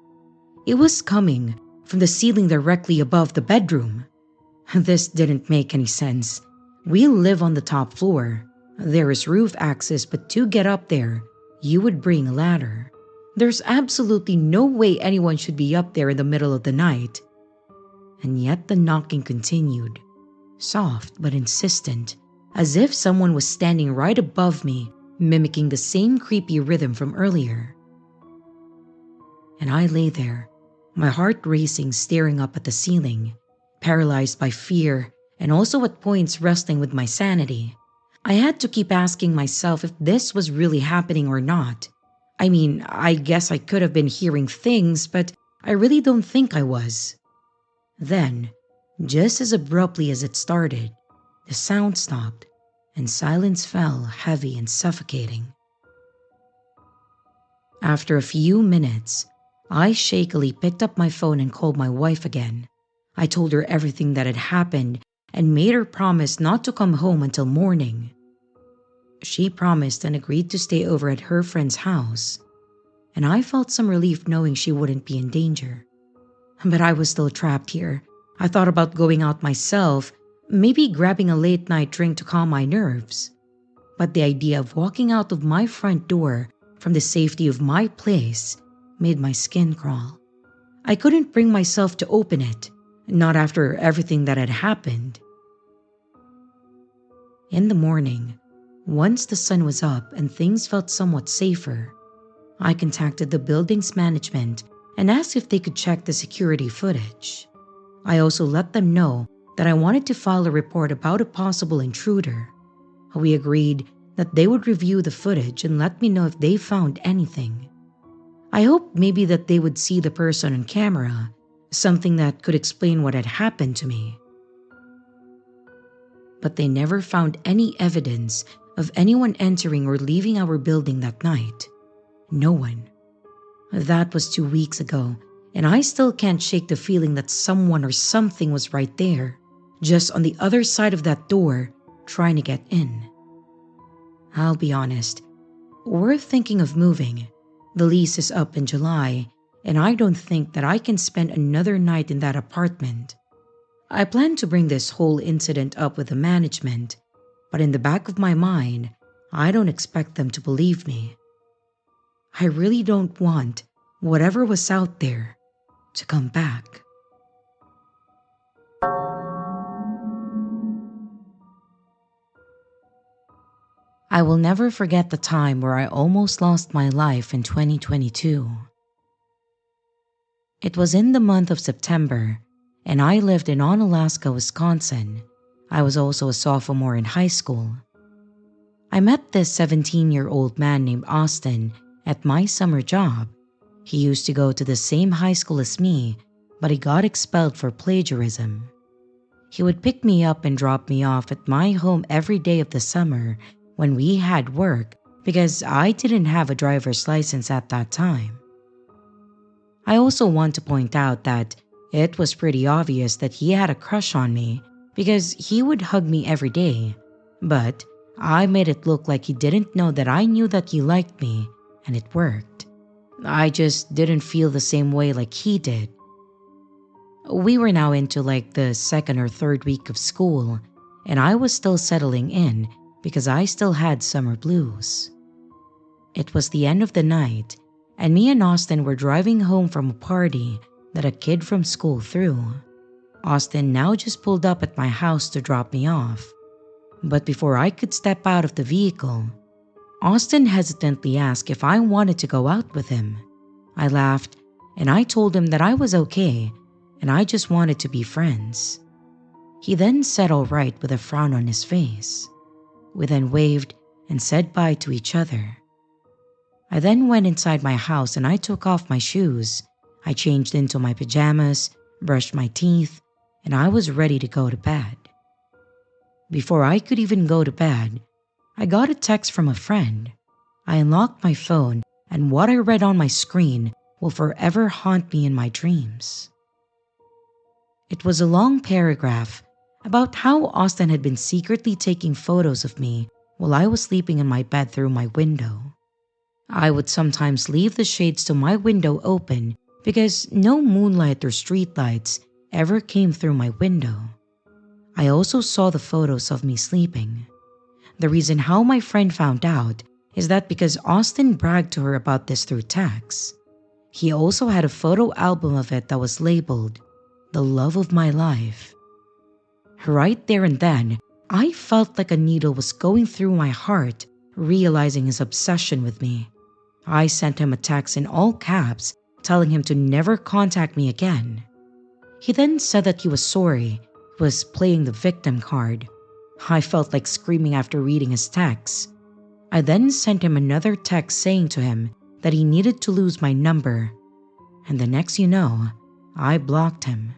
It was coming from the ceiling directly above the bedroom. This didn't make any sense. We live on the top floor. There is roof access, but to get up there, you would bring a ladder. There's absolutely no way anyone should be up there in the middle of the night. And yet the knocking continued. Soft but insistent, as if someone was standing right above me, mimicking the same creepy rhythm from earlier. And I lay there, my heart racing, staring up at the ceiling, paralyzed by fear and also at points wrestling with my sanity. I had to keep asking myself if this was really happening or not. I mean, I guess I could have been hearing things, but I really don't think I was. Then, just as abruptly as it started, the sound stopped and silence fell heavy and suffocating. After a few minutes, I shakily picked up my phone and called my wife again. I told her everything that had happened and made her promise not to come home until morning. She promised and agreed to stay over at her friend's house, and I felt some relief knowing she wouldn't be in danger. But I was still trapped here. I thought about going out myself, maybe grabbing a late night drink to calm my nerves. But the idea of walking out of my front door from the safety of my place made my skin crawl. I couldn't bring myself to open it, not after everything that had happened. In the morning, once the sun was up and things felt somewhat safer, I contacted the building's management and asked if they could check the security footage. I also let them know that I wanted to file a report about a possible intruder. We agreed that they would review the footage and let me know if they found anything. I hoped maybe that they would see the person on camera, something that could explain what had happened to me. But they never found any evidence of anyone entering or leaving our building that night. No one. That was 2 weeks ago, and I still can't shake the feeling that someone or something was right there, just on the other side of that door, trying to get in. I'll be honest, we're thinking of moving. The lease is up in July, and I don't think that I can spend another night in that apartment. I plan to bring this whole incident up with the management, but in the back of my mind, I don't expect them to believe me. I really don't want whatever was out there to come back. I will never forget the time where I almost lost my life in 2022. It was in the month of September, and I lived in Onalaska, Wisconsin. I was also a sophomore in high school. I met this 17-year-old man named Austin at my summer job. He used to go to the same high school as me, but he got expelled for plagiarism. He would pick me up and drop me off at my home every day of the summer when we had work because I didn't have a driver's license at that time. I also want to point out that it was pretty obvious that he had a crush on me because he would hug me every day, but I made it look like he didn't know that I knew that he liked me, and it worked. I just didn't feel the same way like he did. We were now into like the second or third week of school, and I was still settling in because I still had summer blues. It was the end of the night, and me and Austin were driving home from a party that a kid from school threw. Austin now just pulled up at my house to drop me off. But before I could step out of the vehicle, Austin hesitantly asked if I wanted to go out with him. I laughed, and I told him that I was okay, and I just wanted to be friends. He then said all right with a frown on his face. We then waved and said bye to each other. I then went inside my house and I took off my shoes. I changed into my pajamas, brushed my teeth, and I was ready to go to bed. Before I could even go to bed, I got a text from a friend. I unlocked my phone, and what I read on my screen will forever haunt me in my dreams. It was a long paragraph about how Austin had been secretly taking photos of me while I was sleeping in my bed through my window. I would sometimes leave the shades to my window open because no moonlight or streetlights ever came through my window. I also saw the photos of me sleeping. The reason how my friend found out is that because Austin bragged to her about this through text. He also had a photo album of it that was labeled, "The Love of My Life." Right there and then, I felt like a needle was going through my heart, realizing his obsession with me. I sent him a text in all caps telling him to never contact me again. He then said that he was sorry, he was playing the victim card. I felt like screaming after reading his text. I then sent him another text saying to him that he needed to lose my number, and the next you know, I blocked him.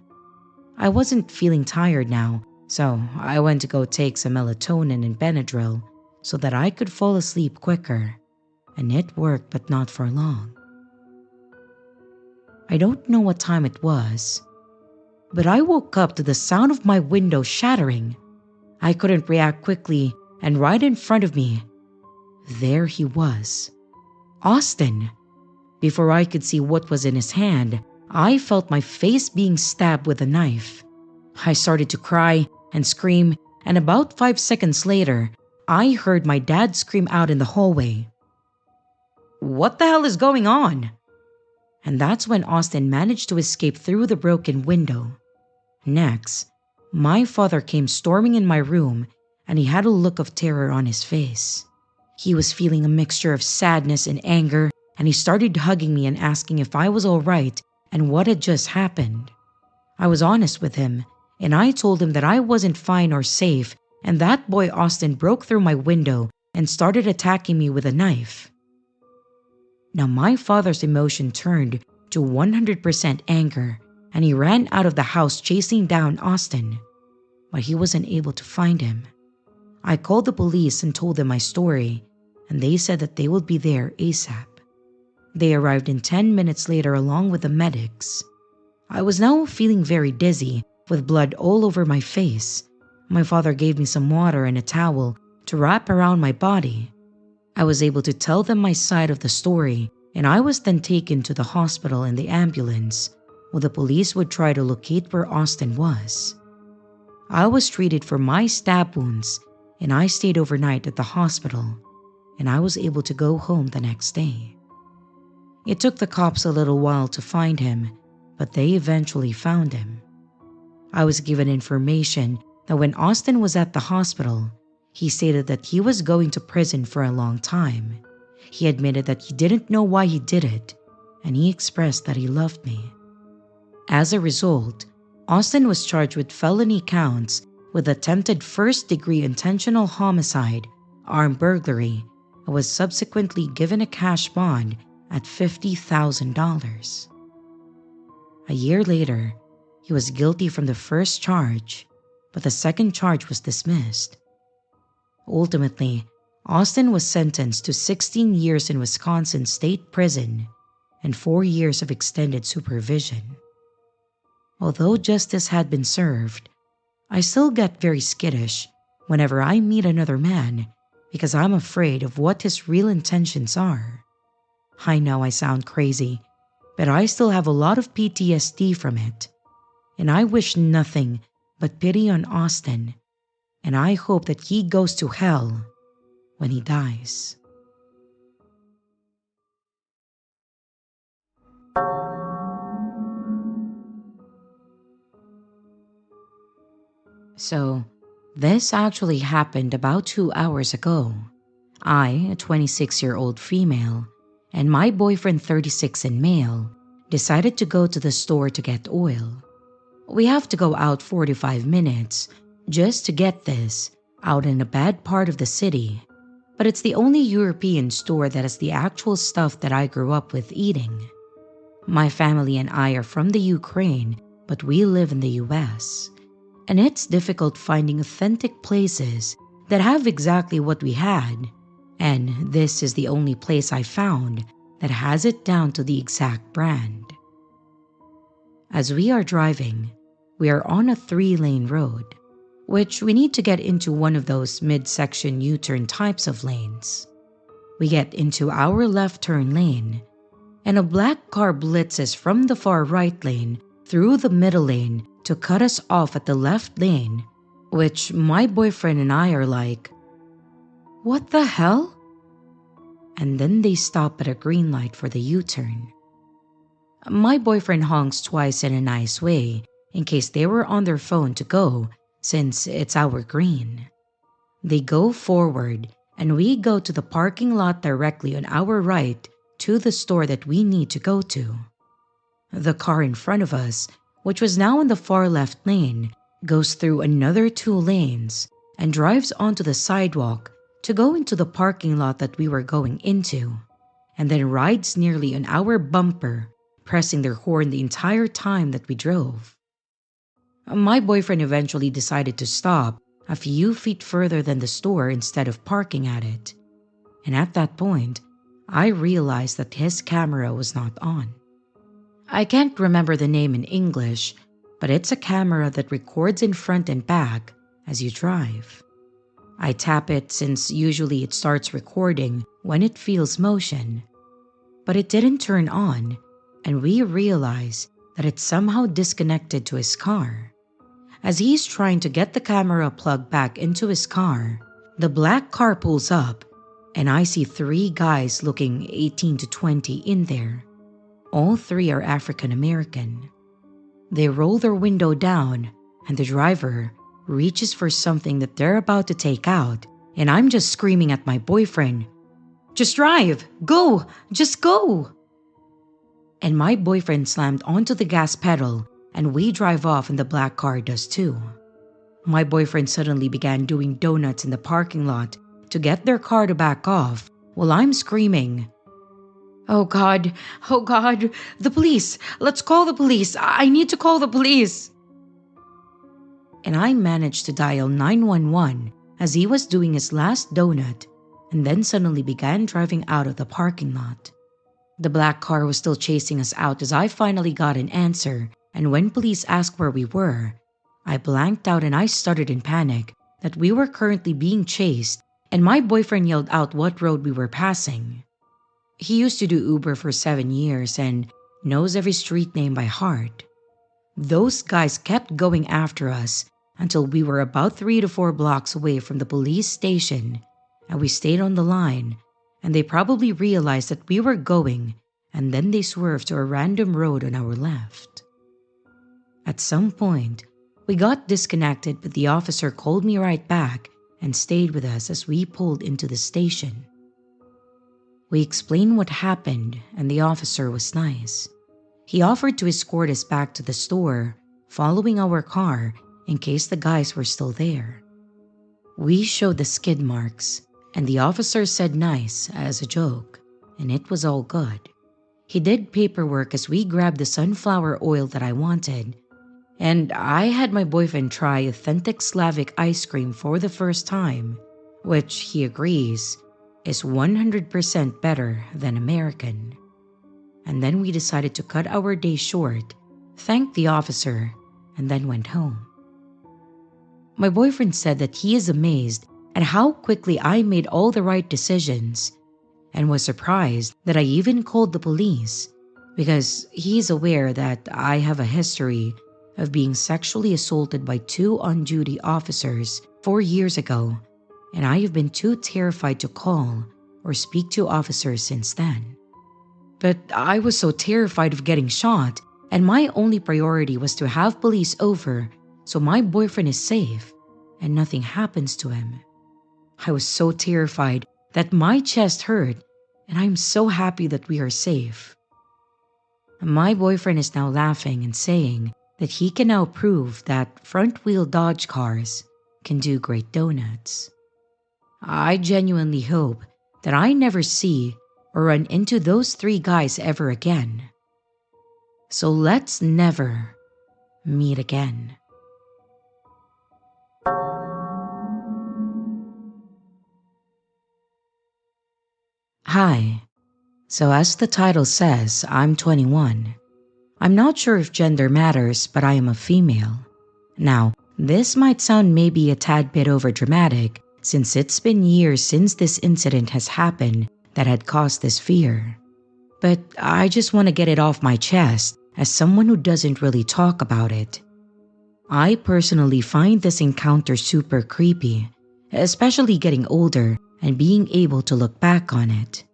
I wasn't feeling tired now, so I went to go take some melatonin and Benadryl so that I could fall asleep quicker, and it worked, but not for long. I don't know what time it was, but I woke up to the sound of my window shattering. I couldn't react quickly, and right in front of me, there he was, Austin. Before I could see what was in his hand, I felt my face being stabbed with a knife. I started to cry and scream, and about 5 seconds later, I heard my dad scream out in the hallway, "What the hell is going on?" And that's when Austin managed to escape through the broken window. Next, my father came storming in my room, and he had a look of terror on his face. He was feeling a mixture of sadness and anger, and he started hugging me and asking if I was all right and what had just happened. I was honest with him, and I told him that I wasn't fine or safe, and that boy Austin broke through my window and started attacking me with a knife. Now my father's emotion turned to 100% anger, and he ran out of the house chasing down Austin, but he wasn't able to find him. I called the police and told them my story, and they said that they would be there ASAP. They arrived in 10 minutes later along with the medics. I was now feeling very dizzy with blood all over my face. My father gave me some water and a towel to wrap around my body. I was able to tell them my side of the story, and I was then taken to the hospital in the ambulance while the police would try to locate where Austin was. I was treated for my stab wounds, and I stayed overnight at the hospital, and I was able to go home the next day. It took the cops a little while to find him, but they eventually found him. I was given information that when Austin was at the hospital, he stated that he was going to prison for a long time. He admitted that he didn't know why he did it, and he expressed that he loved me. As a result, Austin was charged with felony counts with attempted first-degree intentional homicide, armed burglary, and was subsequently given a cash bond at $50,000. A year later, he was guilty from the first charge, but the second charge was dismissed. Ultimately, Austin was sentenced to 16 years in Wisconsin State Prison and 4 years of extended supervision. Although justice had been served, I still get very skittish whenever I meet another man because I'm afraid of what his real intentions are. I know I sound crazy, but I still have a lot of PTSD from it, and I wish nothing but pity on Austin, and I hope that he goes to hell when he dies. So, this actually happened about 2 hours ago. I, a 26-year-old female, and my boyfriend 36 and male, decided to go to the store to get oil. We have to go out 45 minutes just to get this, out in a bad part of the city. But it's the only European store that has the actual stuff that I grew up with eating. My family and I are from the Ukraine, but we live in the US. And it's difficult finding authentic places that have exactly what we had. And this is the only place I found that has it down to the exact brand. As we are driving, we are on a 3-lane road, which we need to get into one of those midsection U-turn types of lanes. We get into our left turn lane, and a black car blitzes from the far right lane through the middle lane to cut us off at the left lane, which my boyfriend and I are like, "What the hell?" And then they stop at a green light for the U-turn. My boyfriend honks twice in a nice way in case they were on their phone to go, since it's our green. They go forward, and we go to the parking lot directly on our right to the store that we need to go to. The car in front of us, which was now in the far left lane, goes through another 2 lanes and drives onto the sidewalk to go into the parking lot that we were going into, and then rides nearly on our bumper, pressing their horn the entire time that we drove. My boyfriend eventually decided to stop a few feet further than the store instead of parking at it. And at that point, I realized that his camera was not on. I can't remember the name in English, but it's a camera that records in front and back as you drive. I tap it since usually it starts recording when it feels motion. But it didn't turn on, and we realize that it's somehow disconnected to his car. As he's trying to get the camera plugged back into his car, the black car pulls up, and I see 3 guys looking 18 to 20 in there. All 3 are African American. They roll their window down, and the driver reaches for something that they're about to take out, and I'm just screaming at my boyfriend, "Just drive! Go! Just go!" And my boyfriend slammed onto the gas pedal, and we drive off and the black car does too. My boyfriend suddenly began doing donuts in the parking lot to get their car to back off while I'm screaming, "Oh God, oh God, the police, let's call the police, I need to call the police." And I managed to dial 911 as he was doing his last donut and then suddenly began driving out of the parking lot. The black car was still chasing us out as I finally got an answer, and when police asked where we were, I blanked out and I stuttered in panic that we were currently being chased, and my boyfriend yelled out what road we were passing. He used to do Uber for 7 years and knows every street name by heart. Those guys kept going after us until we were about 3 to 4 blocks away from the police station, and we stayed on the line, and they probably realized that we were going, and then they swerved to a random road on our left. At some point, we got disconnected, but the officer called me right back and stayed with us as we pulled into the station. We explained what happened, and the officer was nice. He offered to escort us back to the store, following our car in case the guys were still there. We showed the skid marks, and the officer said nice as a joke, and it was all good. He did paperwork as we grabbed the sunflower oil that I wanted, and I had my boyfriend try authentic Slavic ice cream for the first time, which he agrees is 100% better than American. And then we decided to cut our day short, thanked the officer, and then went home. My boyfriend said that he is amazed at how quickly I made all the right decisions, and was surprised that I even called the police because he's aware that I have a history of being sexually assaulted by 2 on-duty officers 4 years ago, and I have been too terrified to call or speak to officers since then. But I was so terrified of getting shot, and my only priority was to have police over so my boyfriend is safe and nothing happens to him. I was so terrified that my chest hurt, and I'm so happy that we are safe. My boyfriend is now laughing and saying that he can now prove that front-wheel Dodge cars can do great donuts. I genuinely hope that I never see or run into those 3 guys ever again. So let's never meet again. Hi. So as the title says, I'm 21. I'm not sure if gender matters, but I am a female. Now, this might sound maybe a tad bit overdramatic since it's been years since this incident has happened that had caused this fear. But I just want to get it off my chest as someone who doesn't really talk about it. I personally find this encounter super creepy, especially getting older and being able to look back on it.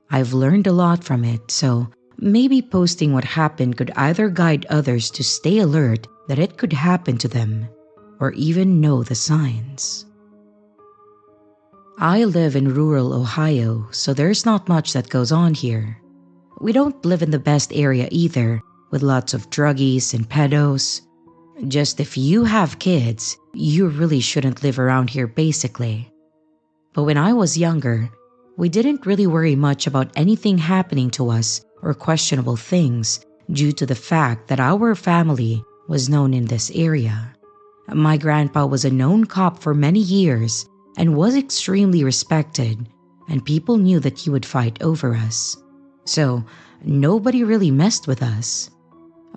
I've learned a lot from it, so maybe posting what happened could either guide others to stay alert that it could happen to them, or even know the signs. I live in rural Ohio, so there's not much that goes on here. We don't live in the best area either, with lots of druggies and pedos. Just if you have kids, you really shouldn't live around here basically. But when I was younger, we didn't really worry much about anything happening to us or questionable things due to the fact that our family was known in this area. My grandpa was a known cop for many years and was extremely respected, and people knew that he would fight over us. So nobody really messed with us.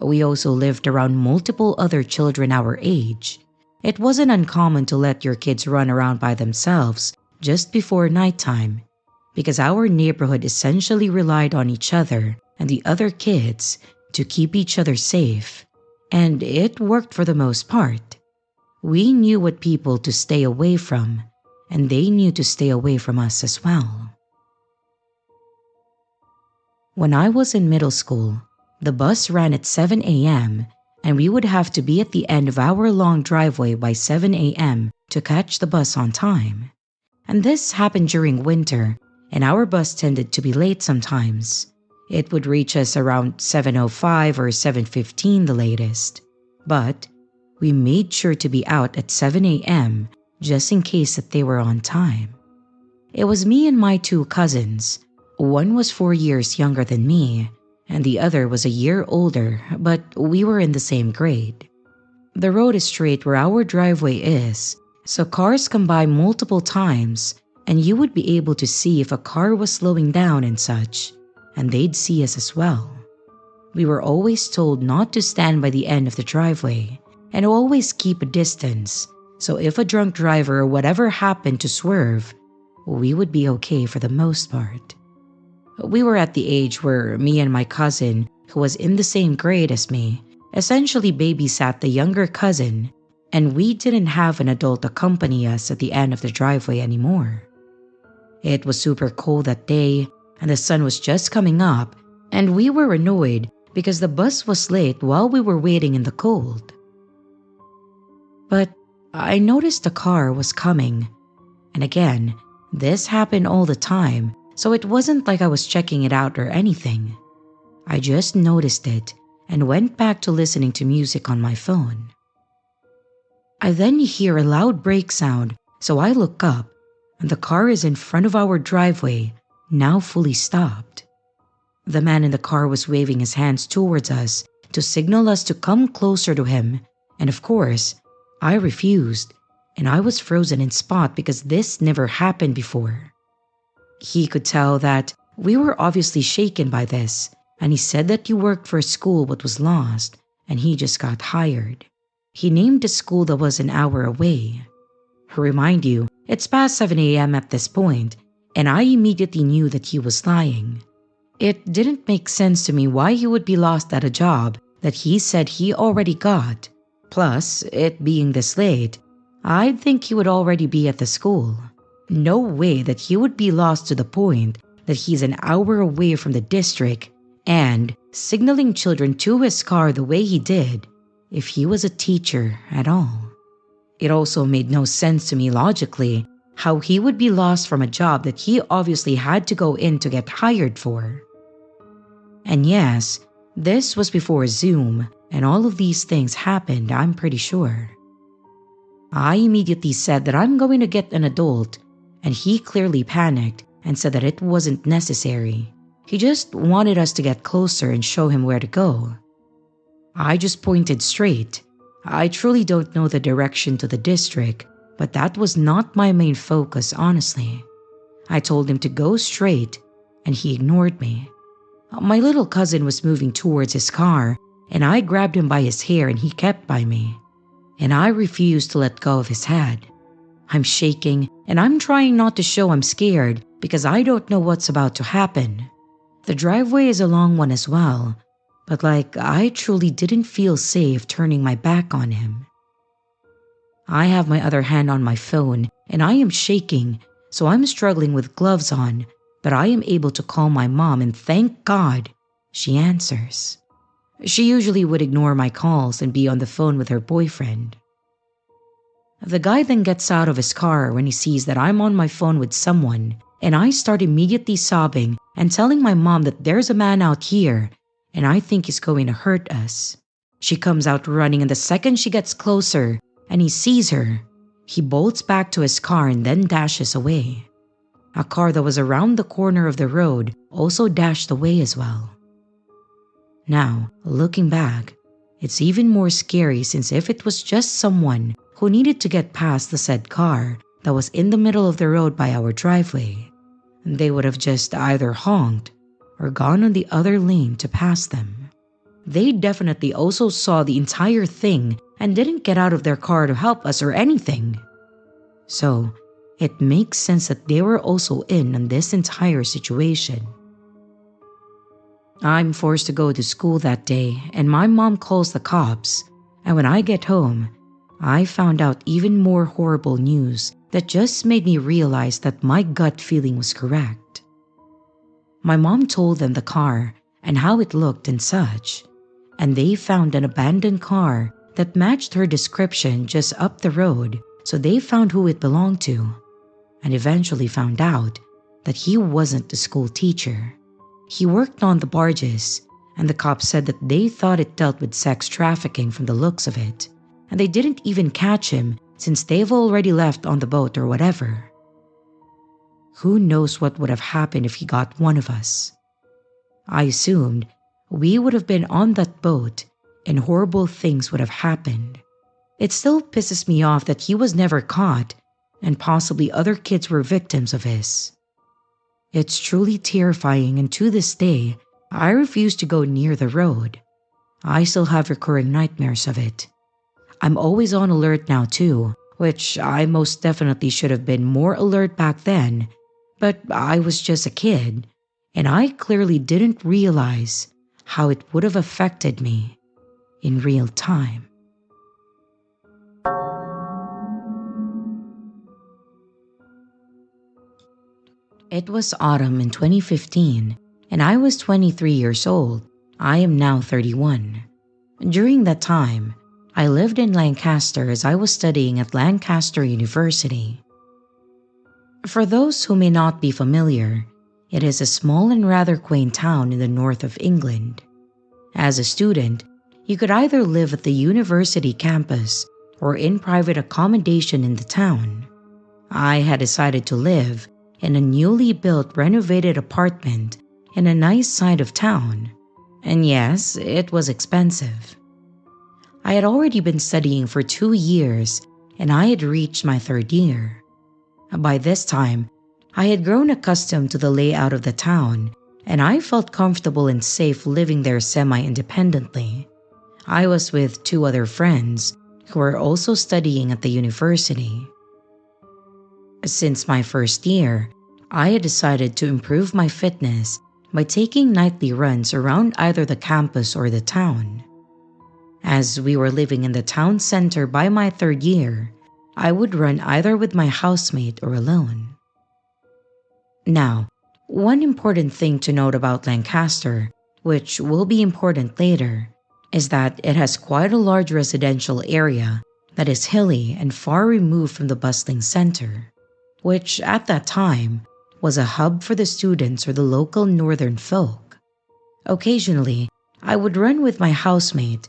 We also lived around multiple other children our age. It wasn't uncommon to let your kids run around by themselves just before nighttime, because our neighborhood essentially relied on each other and the other kids to keep each other safe, and it worked for the most part. We knew what people to stay away from, and they knew to stay away from us as well. When I was in middle school, the bus ran at 7 a.m., and we would have to be at the end of our long driveway by 7 a.m. to catch the bus on time. And this happened during winter, and our bus tended to be late sometimes. It would reach us around 7:05 or 7:15 the latest. But we made sure to be out at 7 a.m. just in case that they were on time. It was me and my two cousins. One was 4 years younger than me, and the other was a year older, but we were in the same grade. The road is straight where our driveway is, so cars come by multiple times, and you would be able to see if a car was slowing down and such, and they'd see us as well. We were always told not to stand by the end of the driveway, and always keep a distance, so if a drunk driver or whatever happened to swerve, we would be okay for the most part. We were at the age where me and my cousin, who was in the same grade as me, essentially babysat the younger cousin, and we didn't have an adult accompany us at the end of the driveway anymore. It was super cold that day, and the sun was just coming up, and we were annoyed because the bus was late while we were waiting in the cold. But I noticed the car was coming, and again, this happened all the time, so it wasn't like I was checking it out or anything. I just noticed it and went back to listening to music on my phone. I then hear a loud brake sound, so I look up, and the car is in front of our driveway, now fully stopped. The man in the car was waving his hands towards us to signal us to come closer to him, and of course, I refused, and I was frozen in spot because this never happened before. He could tell that we were obviously shaken by this, and he said that he worked for a school but was lost, and he just got hired. He named a school that was an hour away. Remind you, it's past 7 a.m. at this point, and I immediately knew that he was lying. It didn't make sense to me why he would be lost at a job that he said he already got. Plus, it being this late, I'd think he would already be at the school. No way that he would be lost to the point that he's an hour away from the district and signaling children to his car the way he did if he was a teacher at all. It also made no sense to me logically how he would be lost from a job that he obviously had to go in to get hired for. And yes, this was before Zoom, and all of these things happened, I'm pretty sure. I immediately said that I'm going to get an adult, and he clearly panicked and said that it wasn't necessary. He just wanted us to get closer and show him where to go. I just pointed straight. I truly don't know the direction to the district, but that was not my main focus, honestly. I told him to go straight, and he ignored me. My little cousin was moving towards his car, and I grabbed him by his hair and he kept by me. And I refused to let go of his head. I'm shaking, and I'm trying not to show I'm scared because I don't know what's about to happen. The driveway is a long one as well, but I truly didn't feel safe turning my back on him. I have my other hand on my phone, and I am shaking, so I'm struggling with gloves on, but I am able to call my mom, and thank God, she answers. She usually would ignore my calls and be on the phone with her boyfriend. The guy then gets out of his car when he sees that I'm on my phone with someone, and I start immediately sobbing and telling my mom that there's a man out here, and I think he's going to hurt us. She comes out running, and the second she gets closer and he sees her, he bolts back to his car and then dashes away. A car that was around the corner of the road also dashed away as well. Now, looking back, it's even more scary, since if it was just someone who needed to get past the said car that was in the middle of the road by our driveway, they would have just either honked or gone on the other lane to pass them. They definitely also saw the entire thing and didn't get out of their car to help us or anything. So, it makes sense that they were also in on this entire situation. I'm forced to go to school that day, and my mom calls the cops, and when I get home, I found out even more horrible news that just made me realize that my gut feeling was correct. My mom told them the car and how it looked and such, and they found an abandoned car that matched her description just up the road, so they found who it belonged to, and eventually found out that he wasn't the school teacher. He worked on the barges, and the cops said that they thought it dealt with sex trafficking from the looks of it, and they didn't even catch him since they've already left on the boat or whatever. Who knows what would have happened if he got one of us? I assumed we would have been on that boat and horrible things would have happened. It still pisses me off that he was never caught and possibly other kids were victims of his. It's truly terrifying, and to this day, I refuse to go near the road. I still have recurring nightmares of it. I'm always on alert now too, which I most definitely should have been more alert back then, but I was just a kid, and I clearly didn't realize how it would have affected me in real time. It was autumn in 2015, and I was 23 years old. I am now 31. During that time, I lived in Lancaster as I was studying at Lancaster University. For those who may not be familiar, it is a small and rather quaint town in the north of England. As a student, you could either live at the university campus or in private accommodation in the town. I had decided to live in a newly built renovated apartment in a nice side of town, and yes, it was expensive. I had already been studying for 2 years, and I had reached my 3rd year. By this time, I had grown accustomed to the layout of the town, and I felt comfortable and safe living there semi-independently. I was with 2 other friends who were also studying at the university. Since my 1st year, I had decided to improve my fitness by taking nightly runs around either the campus or the town. As we were living in the town center by my 3rd year, I would run either with my housemate or alone. Now, one important thing to note about Lancaster, which will be important later, is that it has quite a large residential area that is hilly and far removed from the bustling center, which at that time was a hub for the students or the local northern folk. Occasionally, I would run with my housemate.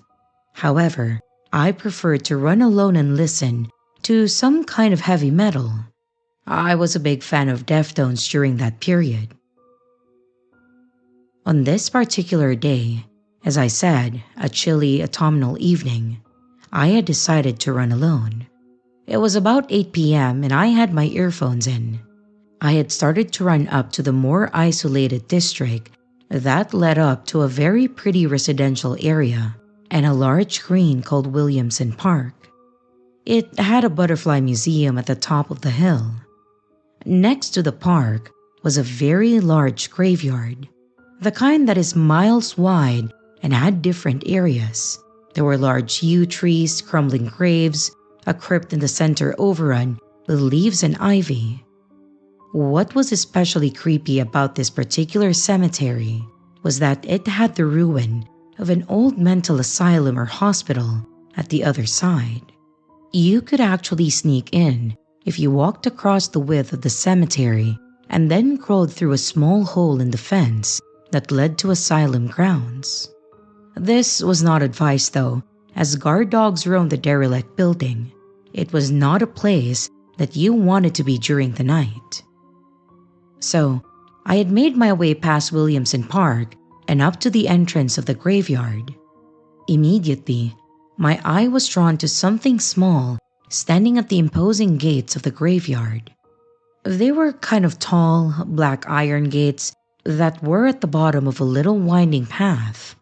However, I preferred to run alone and listen to some kind of heavy metal. I was a big fan of Deftones during that period. On this particular day, as I said, a chilly autumnal evening, I had decided to run alone. It was about 8 p.m. and I had my earphones in. I had started to run up to the more isolated district that led up to a very pretty residential area and a large green called Williamson Park. It had a butterfly museum at the top of the hill. Next to the park was a very large graveyard, the kind that is miles wide and had different areas. There were large yew trees, crumbling graves, a crypt in the center overrun with leaves and ivy. What was especially creepy about this particular cemetery was that it had the ruin of an old mental asylum or hospital at the other side. You could actually sneak in if you walked across the width of the cemetery and then crawled through a small hole in the fence that led to asylum grounds. This was not advice though, as guard dogs roamed the derelict building. It was not a place that you wanted to be during the night. So, I had made my way past Williamson Park and up to the entrance of the graveyard. Immediately, my eye was drawn to something small standing at the imposing gates of the graveyard. They were kind of tall, black iron gates that were at the bottom of a little winding path.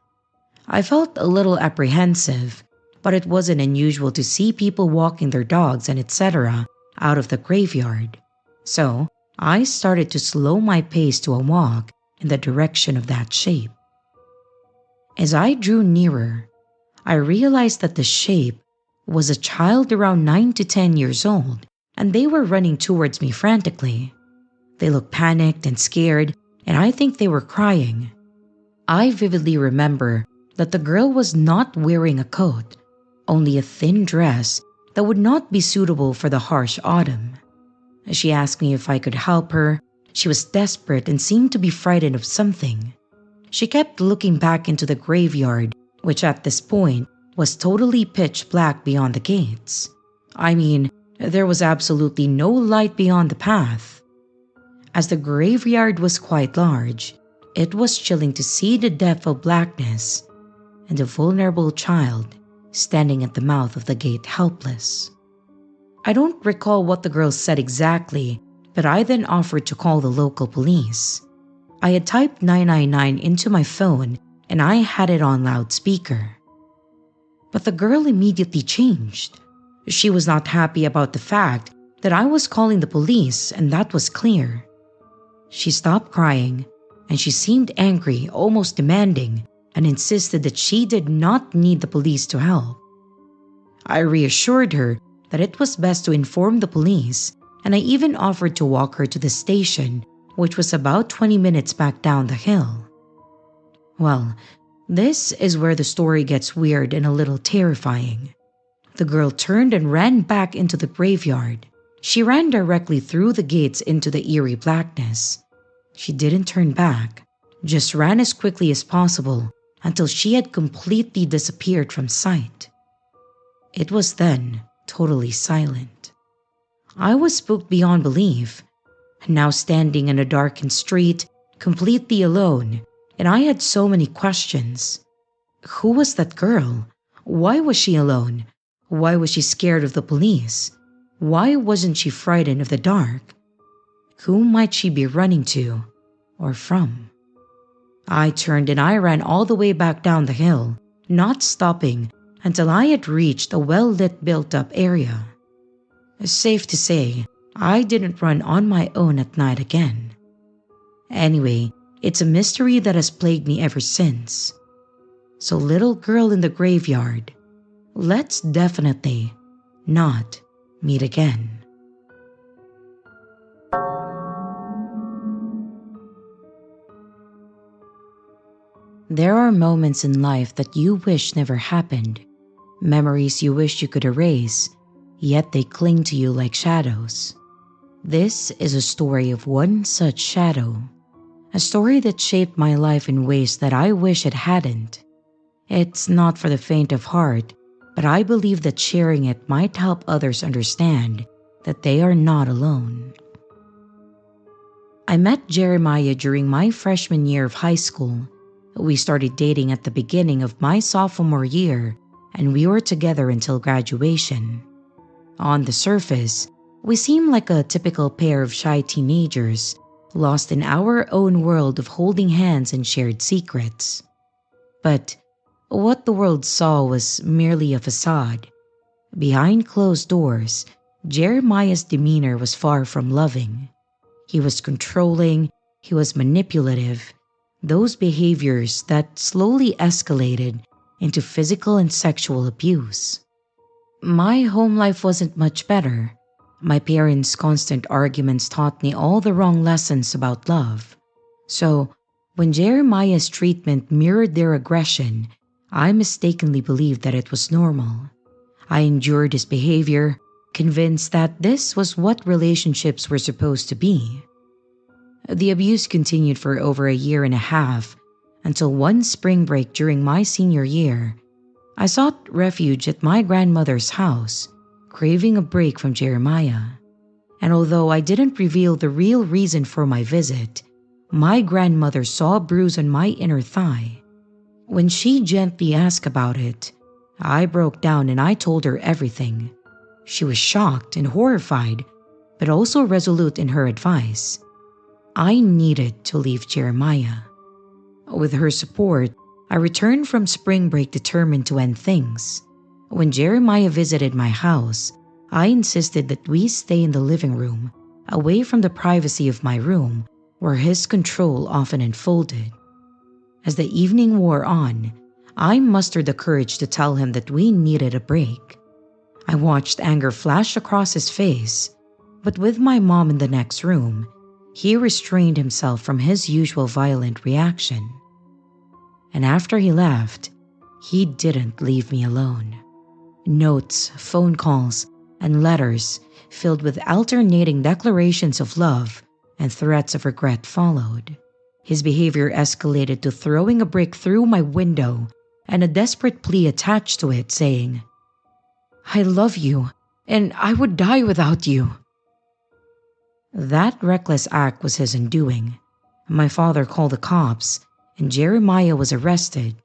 I felt a little apprehensive, but it wasn't unusual to see people walking their dogs and etc. out of the graveyard. So, I started to slow my pace to a walk in the direction of that shape. As I drew nearer, I realized that the shape was a child around 9 to 10 years old, and they were running towards me frantically. They looked panicked and scared, and I think they were crying. I vividly remember that the girl was not wearing a coat, only a thin dress that would not be suitable for the harsh autumn. She asked me if I could help her. She was desperate and seemed to be frightened of something. She kept looking back into the graveyard, which at this point was totally pitch black beyond the gates. I mean, there was absolutely no light beyond the path. As the graveyard was quite large, it was chilling to see the depth of blackness and a vulnerable child standing at the mouth of the gate helpless. I don't recall what the girl said exactly, but I then offered to call the local police. I had typed 999 into my phone and I had it on loudspeaker. But the girl immediately changed. She was not happy about the fact that I was calling the police, and that was clear. She stopped crying and she seemed angry, almost demanding, and insisted that she did not need the police to help. I reassured her that it was best to inform the police, and I even offered to walk her to the station, which was about 20 minutes back down the hill. Well, this is where the story gets weird and a little terrifying. The girl turned and ran back into the graveyard. She ran directly through the gates into the eerie blackness. She didn't turn back, just ran as quickly as possible until she had completely disappeared from sight. It was then totally silent. I was spooked beyond belief, now standing in a darkened street, completely alone, and I had so many questions. Who was that girl? Why was she alone? Why was she scared of the police? Why wasn't she frightened of the dark? Who might she be running to or from? I turned and I ran all the way back down the hill, not stopping until I had reached a well-lit built-up area. Safe to say, I didn't run on my own at night again. Anyway, it's a mystery that has plagued me ever since. So little girl in the graveyard, let's definitely not meet again. There are moments in life that you wish never happened, memories you wish you could erase, yet they cling to you like shadows. This is a story of one such shadow, a story that shaped my life in ways that I wish it hadn't. It's not for the faint of heart, but I believe that sharing it might help others understand that they are not alone. I met Jeremiah during my freshman year of high school. We started dating at the beginning of my sophomore year, and we were together until graduation. On the surface, we seemed like a typical pair of shy teenagers, lost in our own world of holding hands and shared secrets. But what the world saw was merely a facade. Behind closed doors, Jeremiah's demeanor was far from loving. He was controlling, he was manipulative, those behaviors that slowly escalated into physical and sexual abuse. My home life wasn't much better. My parents' constant arguments taught me all the wrong lessons about love. So, when Jeremiah's treatment mirrored their aggression, I mistakenly believed that it was normal. I endured his behavior, convinced that this was what relationships were supposed to be. The abuse continued for over a year and a half until one spring break during my senior year, I sought refuge at my grandmother's house, craving a break from Jeremiah. And although I didn't reveal the real reason for my visit, my grandmother saw a bruise on my inner thigh. When she gently asked about it, I broke down and I told her everything. She was shocked and horrified, but also resolute in her advice. I needed to leave Jeremiah. With her support, I returned from spring break determined to end things. When Jeremiah visited my house, I insisted that we stay in the living room, away from the privacy of my room, where his control often unfolded. As the evening wore on, I mustered the courage to tell him that we needed a break. I watched anger flash across his face, but with my mom in the next room, he restrained himself from his usual violent reaction. And after he left, he didn't leave me alone. Notes, phone calls, and letters filled with alternating declarations of love and threats of regret followed. His behavior escalated to throwing a brick through my window and a desperate plea attached to it saying, "I love you, and I would die without you." That reckless act was his undoing. My father called the cops, and Jeremiah was arrested.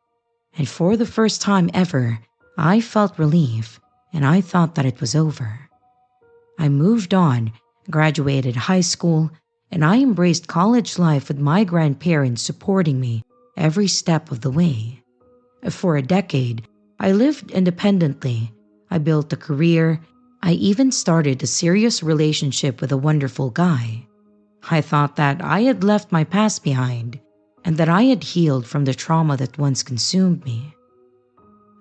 And for the first time ever, I felt relief, and I thought that it was over. I moved on, graduated high school, and I embraced college life with my grandparents supporting me every step of the way. For a decade, I lived independently. I built a career. I even started a serious relationship with a wonderful guy. I thought that I had left my past behind and that I had healed from the trauma that once consumed me.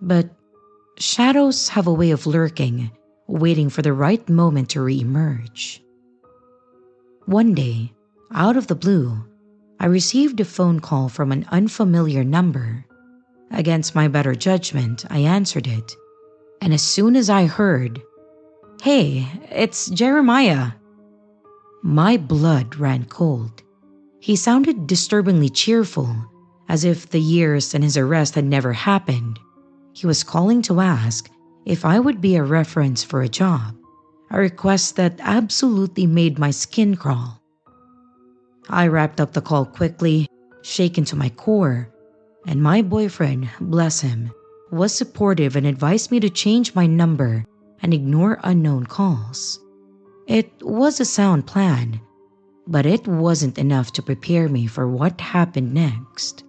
But shadows have a way of lurking, waiting for the right moment to re-emerge. One day, out of the blue, I received a phone call from an unfamiliar number. Against my better judgment, I answered it, and as soon as I heard, "Hey, it's Jeremiah," my blood ran cold. He sounded disturbingly cheerful, as if the years and his arrest had never happened. He was calling to ask if I would be a reference for a job, a request that absolutely made my skin crawl. I wrapped up the call quickly, shaken to my core, and my boyfriend, bless him, was supportive and advised me to change my number and ignore unknown calls. It was a sound plan, but it wasn't enough to prepare me for what happened next.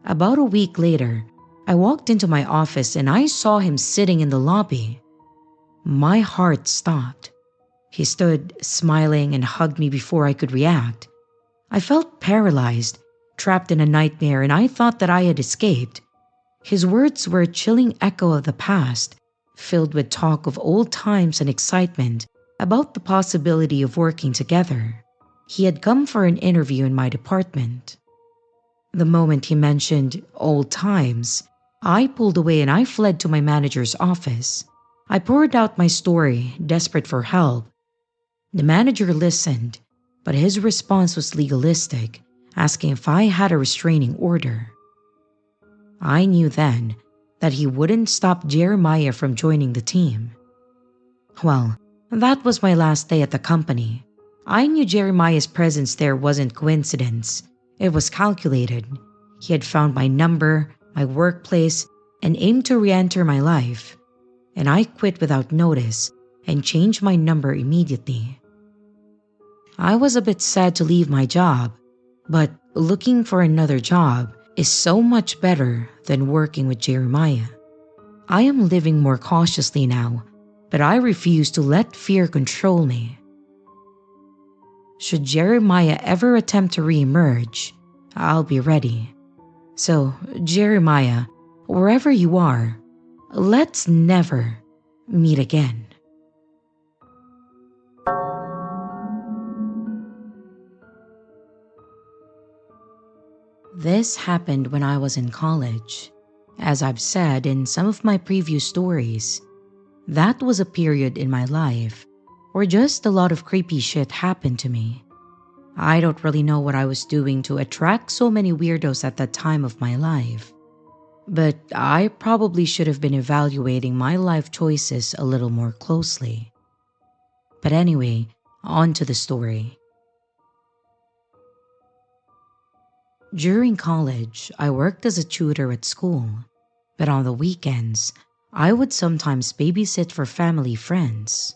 About a week later, I walked into my office and I saw him sitting in the lobby. My heart stopped. He stood, smiling, and hugged me before I could react. I felt paralyzed, trapped in a nightmare, and I thought that I had escaped. His words were a chilling echo of the past, filled with talk of old times and excitement about the possibility of working together. He had come for an interview in my department. The moment he mentioned old times, I pulled away and I fled to my manager's office. I poured out my story, desperate for help. The manager listened, but his response was legalistic, asking if I had a restraining order. I knew then that he wouldn't stop Jeremiah from joining the team. Well, that was my last day at the company. I knew Jeremiah's presence there wasn't coincidence. It was calculated. He had found my number, my workplace, and aimed to re-enter my life. And I quit without notice and changed my number immediately. I was a bit sad to leave my job, but looking for another job is so much better than working with Jeremiah. I am living more cautiously now, but I refuse to let fear control me. Should Jeremiah ever attempt to re-emerge, I'll be ready. So, Jeremiah, wherever you are, let's never meet again. This happened when I was in college. As I've said in some of my previous stories, that was a period in my life where just a lot of creepy shit happened to me. I don't really know what I was doing to attract so many weirdos at that time of my life, but I probably should have been evaluating my life choices a little more closely. But anyway, on to the story. During college, I worked as a tutor at school, but on the weekends, I would sometimes babysit for family friends.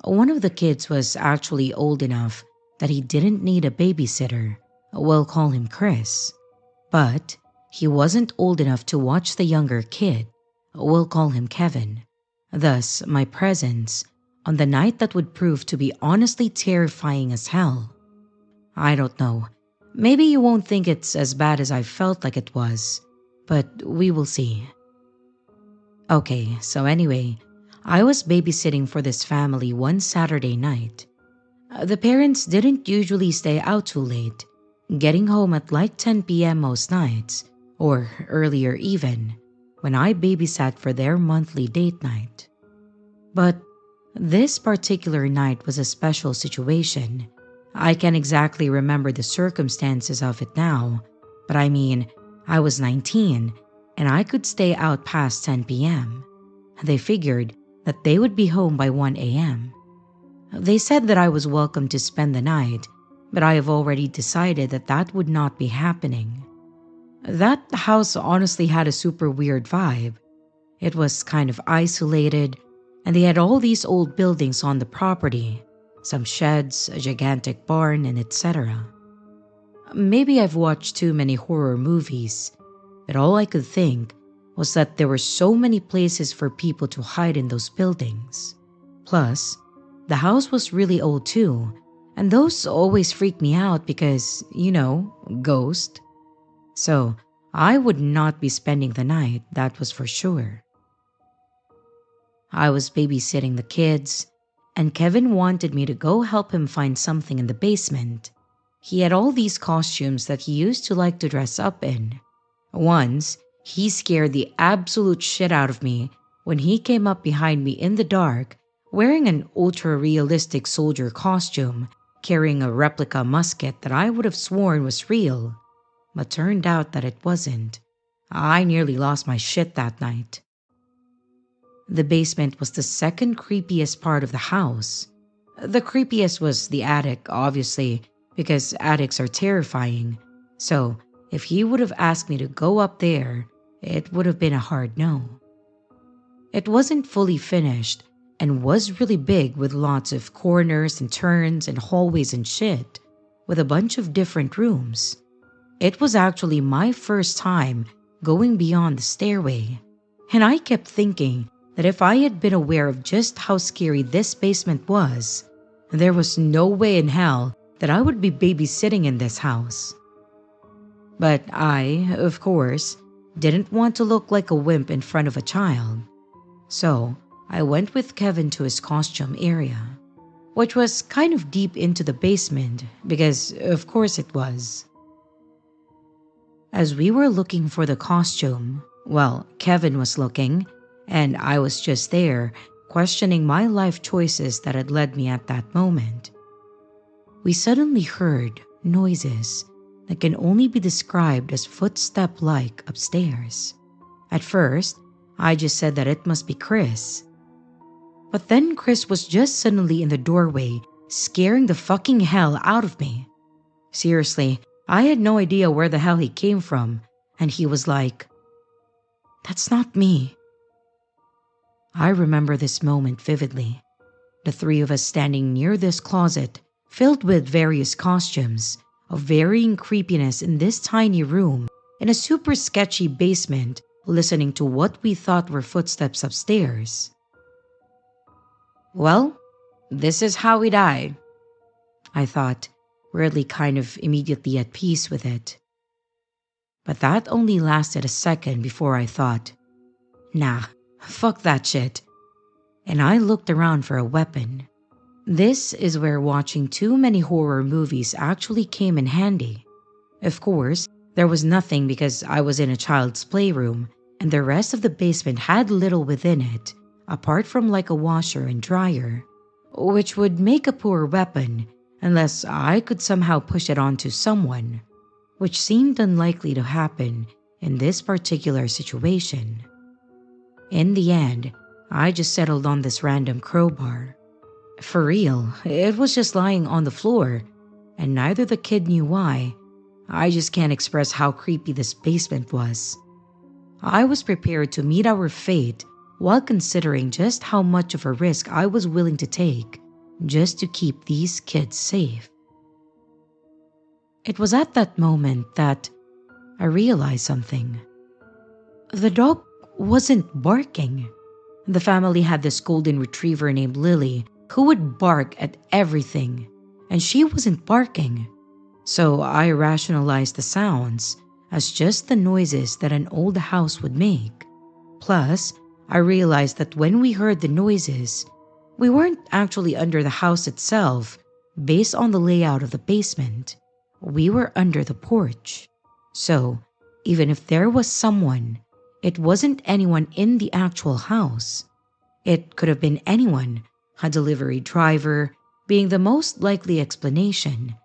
One of the kids was actually old enough that he didn't need a babysitter. We'll call him Chris. But he wasn't old enough to watch the younger kid. We'll call him Kevin. Thus, my presence on the night that would prove to be honestly terrifying as hell. I don't know. Maybe you won't think it's as bad as I felt like it was, but we will see. Okay, so anyway, I was babysitting for this family one Saturday night. The parents didn't usually stay out too late, getting home at like 10 p.m. most nights, or earlier even, when I babysat for their monthly date night. But this particular night was a special situation. I can't exactly remember the circumstances of it now, but I mean, I was 19 and I could stay out past 10 p.m. They figured that they would be home by 1 a.m. They said that I was welcome to spend the night, but I have already decided that that would not be happening. That house honestly had a super weird vibe. It was kind of isolated, and they had all these old buildings on the property, some sheds, a gigantic barn, and etc. Maybe I've watched too many horror movies, but all I could think was that there were so many places for people to hide in those buildings. Plus, the house was really old too, and those always freak me out because, ghost. So, I would not be spending the night, that was for sure. I was babysitting the kids, and Kevin wanted me to go help him find something in the basement. He had all these costumes that he used to like to dress up in. Once, he scared the absolute shit out of me when he came up behind me in the dark wearing an ultra-realistic soldier costume, carrying a replica musket that I would have sworn was real, but turned out that it wasn't. I nearly lost my shit that night. The basement was the second creepiest part of the house. The creepiest was the attic, obviously, because attics are terrifying. So, if he would have asked me to go up there, it would have been a hard no. It wasn't fully finished and was really big with lots of corners and turns and hallways and shit, with a bunch of different rooms. It was actually my first time going beyond the stairway, and I kept thinking that if I had been aware of just how scary this basement was, there was no way in hell that I would be babysitting in this house. But I, of course, didn't want to look like a wimp in front of a child. So I went with Kevin to his costume area, which was kind of deep into the basement because, of course, it was. As we were looking for the costume, well, Kevin was looking, and I was just there, questioning my life choices that had led me at that moment. We suddenly heard noises that can only be described as footstep-like upstairs. At first, I just said that it must be Chris. But then Chris was just suddenly in the doorway, scaring the fucking hell out of me. Seriously, I had no idea where the hell he came from, and he was like, "That's not me." I remember this moment vividly. The three of us standing near this closet, filled with various costumes, of varying creepiness in this tiny room, in a super sketchy basement, listening to what we thought were footsteps upstairs. Well, this is how we die, I thought, weirdly kind of immediately at peace with it. But that only lasted a second before I thought, nah, fuck that shit. And I looked around for a weapon. This is where watching too many horror movies actually came in handy. Of course, there was nothing because I was in a child's playroom, and the rest of the basement had little within it, apart from like a washer and dryer, which would make a poor weapon, unless I could somehow push it onto someone, which seemed unlikely to happen in this particular situation. In the end, I just settled on this random crowbar. For real, it was just lying on the floor, and neither the kid knew why. I just can't express how creepy this basement was. I was prepared to meet our fate while considering just how much of a risk I was willing to take just to keep these kids safe. It was at that moment that I realized something. The dog wasn't barking. The family had this golden retriever named Lily who would bark at everything, and she wasn't barking. So I rationalized the sounds as just the noises that an old house would make. Plus, I realized that when we heard the noises, we weren't actually under the house itself based on the layout of the basement. We were under the porch. So, even if there was someone, it wasn't anyone in the actual house. It could have been anyone, a delivery driver being the most likely explanation.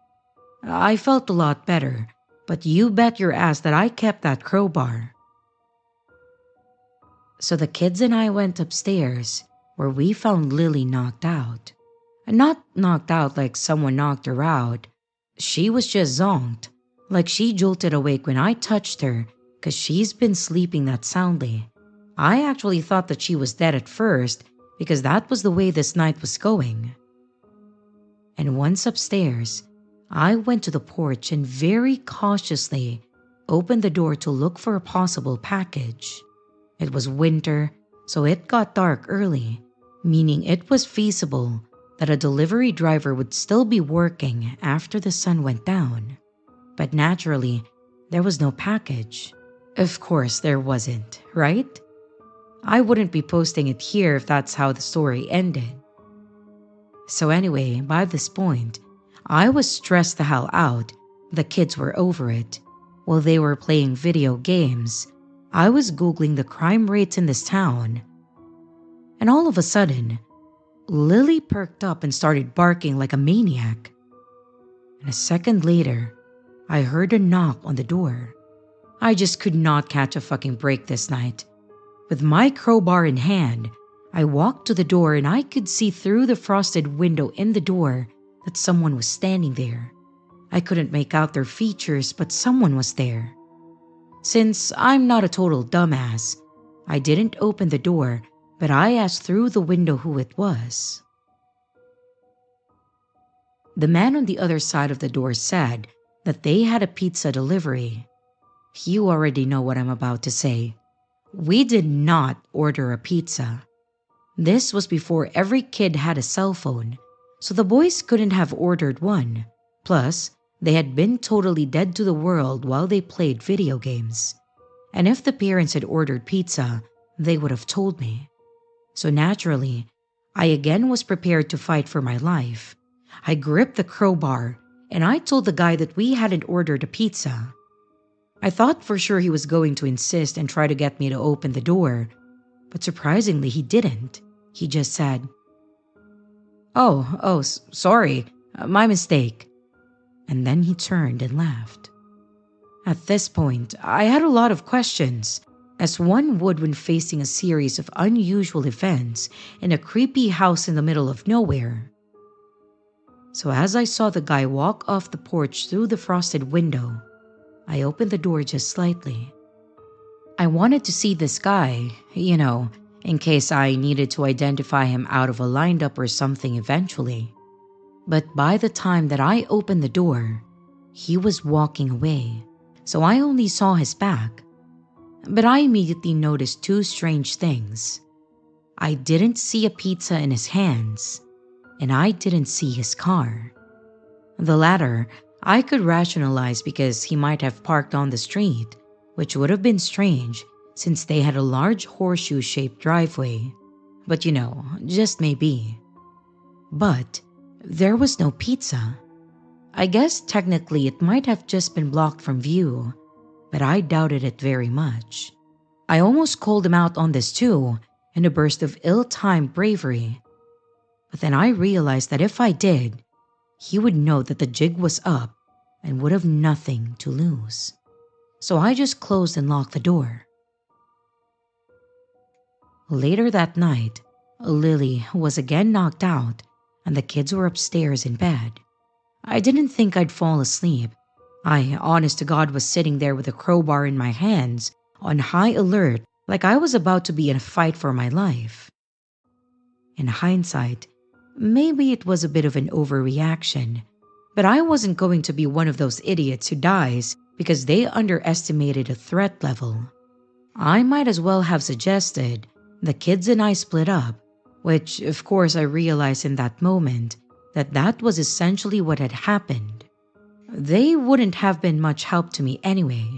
I felt a lot better, but you bet your ass that I kept that crowbar. So the kids and I went upstairs, where we found Lily knocked out. And not knocked out like someone knocked her out. She was just zonked, like she jolted awake when I touched her, because she's been sleeping that soundly. I actually thought that she was dead at first, because that was the way this night was going. And once upstairs, I went to the porch and very cautiously opened the door to look for a possible package. It was winter, so it got dark early, meaning it was feasible that a delivery driver would still be working after the sun went down. But naturally, there was no package. Of course there wasn't, right? I wouldn't be posting it here if that's how the story ended. So anyway, by this point, I was stressed the hell out. The kids were over it. While they were playing video games, I was Googling the crime rates in this town. And all of a sudden, Lily perked up and started barking like a maniac. And a second later, I heard a knock on the door. I just could not catch a fucking break this night. With my crowbar in hand, I walked to the door and I could see through the frosted window in the door that someone was standing there. I couldn't make out their features, but someone was there. Since I'm not a total dumbass, I didn't open the door, but I asked through the window who it was. The man on the other side of the door said that they had a pizza delivery. You already know what I'm about to say. We did not order a pizza. This was before every kid had a cell phone, so the boys couldn't have ordered one. Plus, they had been totally dead to the world while they played video games. And if the parents had ordered pizza, they would have told me. So naturally, I again was prepared to fight for my life. I gripped the crowbar and I told the guy that we hadn't ordered a pizza. I thought for sure he was going to insist and try to get me to open the door, but surprisingly he didn't. He just said, sorry, my mistake. And then he turned and left. At this point, I had a lot of questions, as one would when facing a series of unusual events in a creepy house in the middle of nowhere. So as I saw the guy walk off the porch through the frosted window, I opened the door just slightly. I wanted to see this guy, in case I needed to identify him out of a lineup or something eventually. But by the time that I opened the door, he was walking away, so I only saw his back. But I immediately noticed two strange things. I didn't see a pizza in his hands, and I didn't see his car. The latter, I could rationalize because he might have parked on the street, which would have been strange since they had a large horseshoe-shaped driveway. But just maybe. But there was no pizza. I guess technically it might have just been blocked from view, but I doubted it very much. I almost called him out on this too, in a burst of ill-timed bravery. But then I realized that if I did, he would know that the jig was up and would have nothing to lose. So I just closed and locked the door. Later that night, Lily was again knocked out and the kids were upstairs in bed. I didn't think I'd fall asleep. I, honest to God, was sitting there with a crowbar in my hands, on high alert, like I was about to be in a fight for my life. In hindsight, maybe it was a bit of an overreaction, but I wasn't going to be one of those idiots who dies because they underestimated a threat level. I might as well have suggested the kids and I split up, which of course I realized in that moment that that was essentially what had happened. They wouldn't have been much help to me anyway.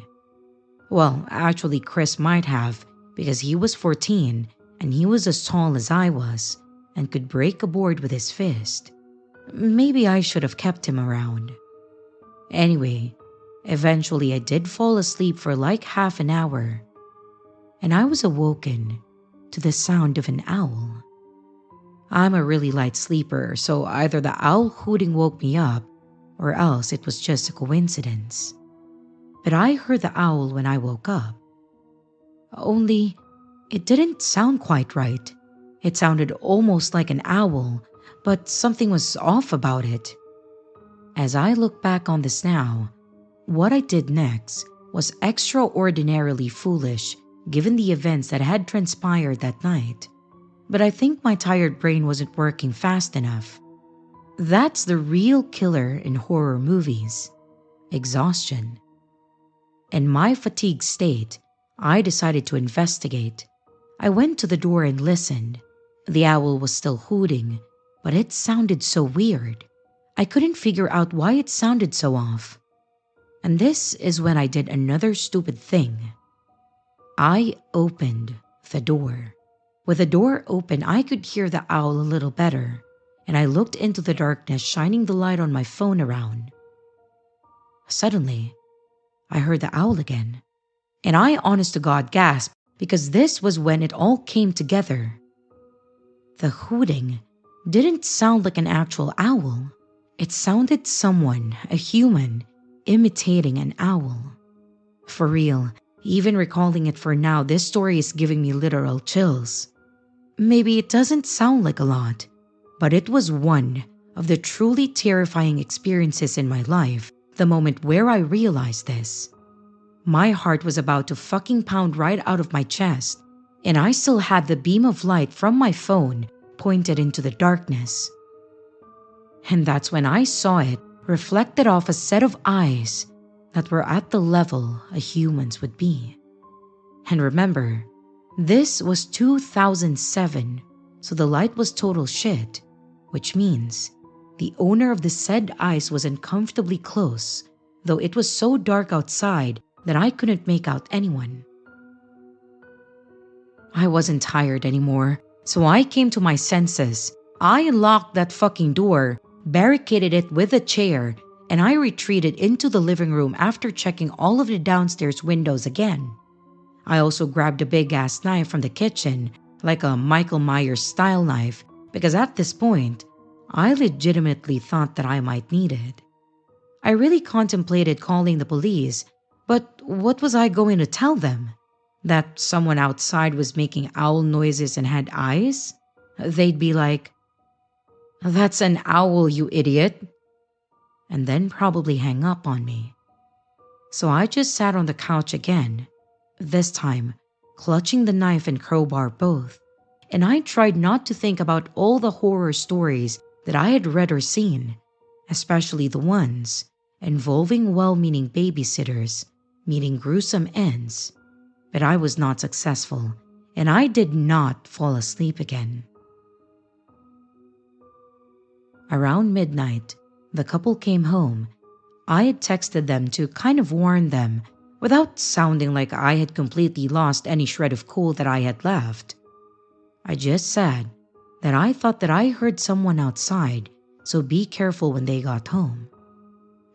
Well, actually Chris might have, because he was 14 and he was as tall as I was and could break a board with his fist. Maybe I should have kept him around. Anyway, eventually I did fall asleep for like half an hour, and I was awoken to the sound of an owl. I'm a really light sleeper, so either the owl hooting woke me up or else it was just a coincidence. But I heard the owl when I woke up. Only, it didn't sound quite right. It sounded almost like an owl, but something was off about it. As I look back on this now, what I did next was extraordinarily foolish given the events that had transpired that night. But I think my tired brain wasn't working fast enough. That's the real killer in horror movies: exhaustion. In my fatigued state, I decided to investigate. I went to the door and listened. The owl was still hooting, but it sounded so weird. I couldn't figure out why it sounded so off. And this is when I did another stupid thing. I opened the door. With the door open, I could hear the owl a little better, and I looked into the darkness, shining the light on my phone around. Suddenly, I heard the owl again, and I honest to God gasped because this was when it all came together. The hooting didn't sound like an actual owl. It sounded someone, a human, imitating an owl. For real, even recalling it for now, this story is giving me literal chills. Maybe it doesn't sound like a lot, but it was one of the truly terrifying experiences in my life the moment where I realized this. My heart was about to fucking pound right out of my chest, and I still had the beam of light from my phone pointed into the darkness. And that's when I saw it reflected off a set of eyes that were at the level a human's would be. And remember, this was 2007, so the light was total shit, which means the owner of the said eyes was uncomfortably close, though it was so dark outside that I couldn't make out anyone. I wasn't tired anymore, so I came to my senses. I unlocked that fucking door, barricaded it with a chair, and I retreated into the living room after checking all of the downstairs windows again. I also grabbed a big-ass knife from the kitchen, like a Michael Myers style knife, because at this point, I legitimately thought that I might need it. I really contemplated calling the police, but what was I going to tell them? That someone outside was making owl noises and had eyes? They'd be like, "That's an owl, you idiot," and then probably hang up on me. So I just sat on the couch again, this time clutching the knife and crowbar both, and I tried not to think about all the horror stories that I had read or seen, especially the ones involving well-meaning babysitters meeting gruesome ends. But I was not successful, and I did not fall asleep again. Around midnight, the couple came home. I had texted them to kind of warn them, without sounding like I had completely lost any shred of cool that I had left. I just said that I thought that I heard someone outside, so be careful when they got home.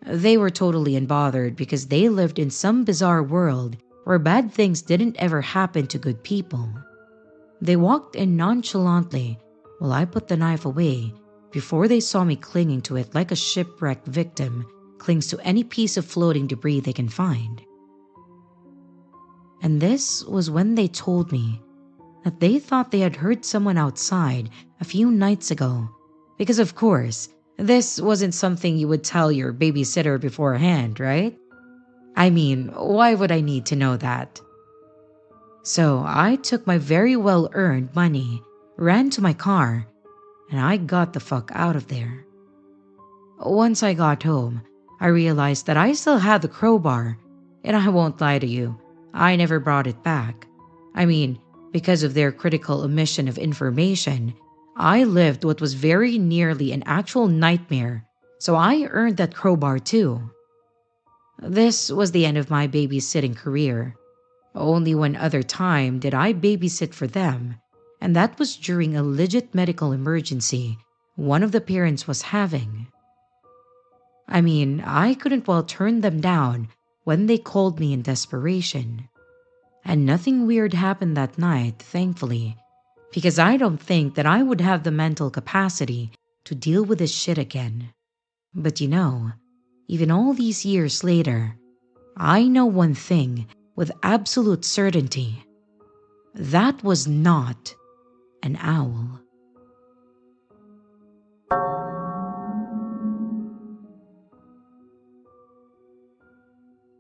They were totally unbothered because they lived in some bizarre world where bad things didn't ever happen to good people. They walked in nonchalantly while I put the knife away, before they saw me clinging to it like a shipwrecked victim clings to any piece of floating debris they can find. And this was when they told me that they thought they had heard someone outside a few nights ago, because of course, this wasn't something you would tell your babysitter beforehand, right? I mean, why would I need to know that? So I took my very well-earned money, ran to my car, and I got the fuck out of there. Once I got home, I realized that I still had the crowbar, and I won't lie to you, I never brought it back. I mean, because of their critical omission of information, I lived what was very nearly an actual nightmare, so I earned that crowbar too. This was the end of my babysitting career. Only one other time did I babysit for them, and that was during a legit medical emergency one of the parents was having. I mean, I couldn't well turn them down when they called me in desperation. And nothing weird happened that night, thankfully, because I don't think that I would have the mental capacity to deal with this shit again. But you know, even all these years later, I know one thing with absolute certainty. That was not an owl.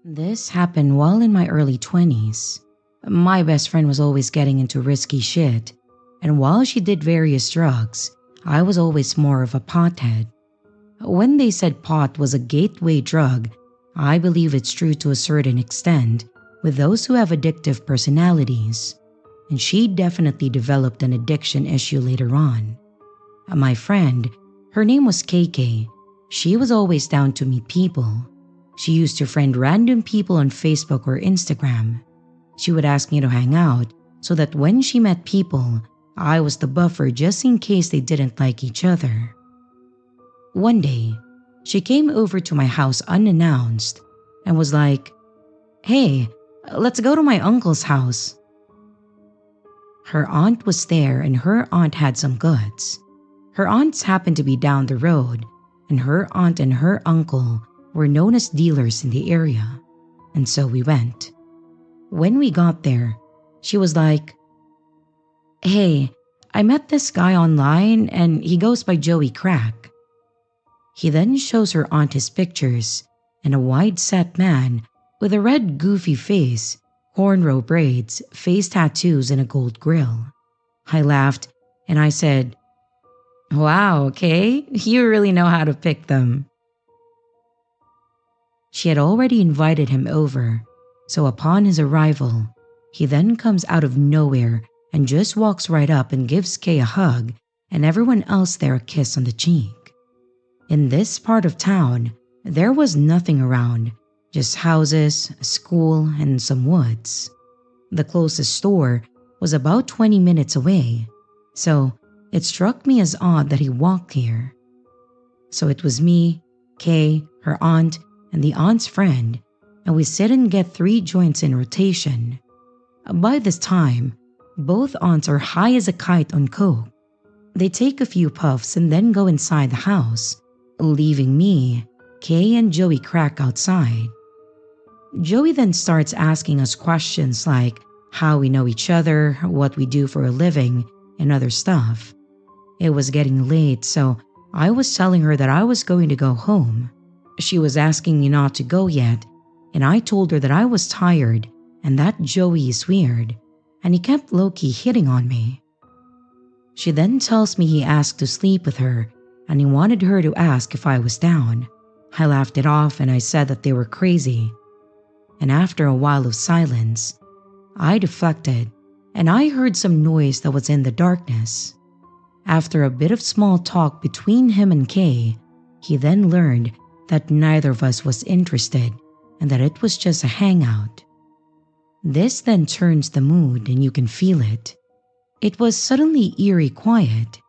This happened while in my early 20s. My best friend was always getting into risky shit, and while she did various drugs, I was always more of a pothead. When they said pot was a gateway drug, I believe it's true to a certain extent with those who have addictive personalities, and she definitely developed an addiction issue later on. My friend, her name was KK, she was always down to meet people. She used to friend random people on Facebook or Instagram. She would ask me to hang out so that when she met people, I was the buffer just in case they didn't like each other. One day, she came over to my house unannounced and was like, "Hey, let's go to my uncle's house." Her aunt was there and her aunt had some goods. Her aunts happened to be down the road, and her aunt and her uncle were known as dealers in the area, and so we went. When we got there, she was like, "Hey, I met this guy online and he goes by Joey Crack." He then shows her aunt his pictures, and a wide-set man with a red goofy face, cornrow braids, face tattoos, and a gold grill. I laughed and I said, "Wow, okay, you really know how to pick them." She had already invited him over, so upon his arrival, he then comes out of nowhere and just walks right up and gives Kay a hug and everyone else there a kiss on the cheek. In this part of town, there was nothing around, just houses, a school, and some woods. The closest store was about 20 minutes away, so it struck me as odd that he walked here. So it was me, Kay, her aunt, and the aunt's friend, and we sit and get 3 joints in rotation. By this time, both aunts are high as a kite on coke. They take a few puffs and then go inside the house, leaving me, Kay, and Joey Crack outside. Joey then starts asking us questions like how we know each other, what we do for a living, and other stuff. It was getting late, so I was telling her that I was going to go home. She was asking me not to go yet, and I told her that I was tired and that Joey is weird, and he kept low-key hitting on me. She then tells me he asked to sleep with her and he wanted her to ask if I was down. I laughed it off and I said that they were crazy. And after a while of silence, I deflected and I heard some noise that was in the darkness. After a bit of small talk between him and Kay, he then learned that neither of us was interested and that it was just a hangout. This then turns the mood and you can feel it. It was suddenly eerie quiet.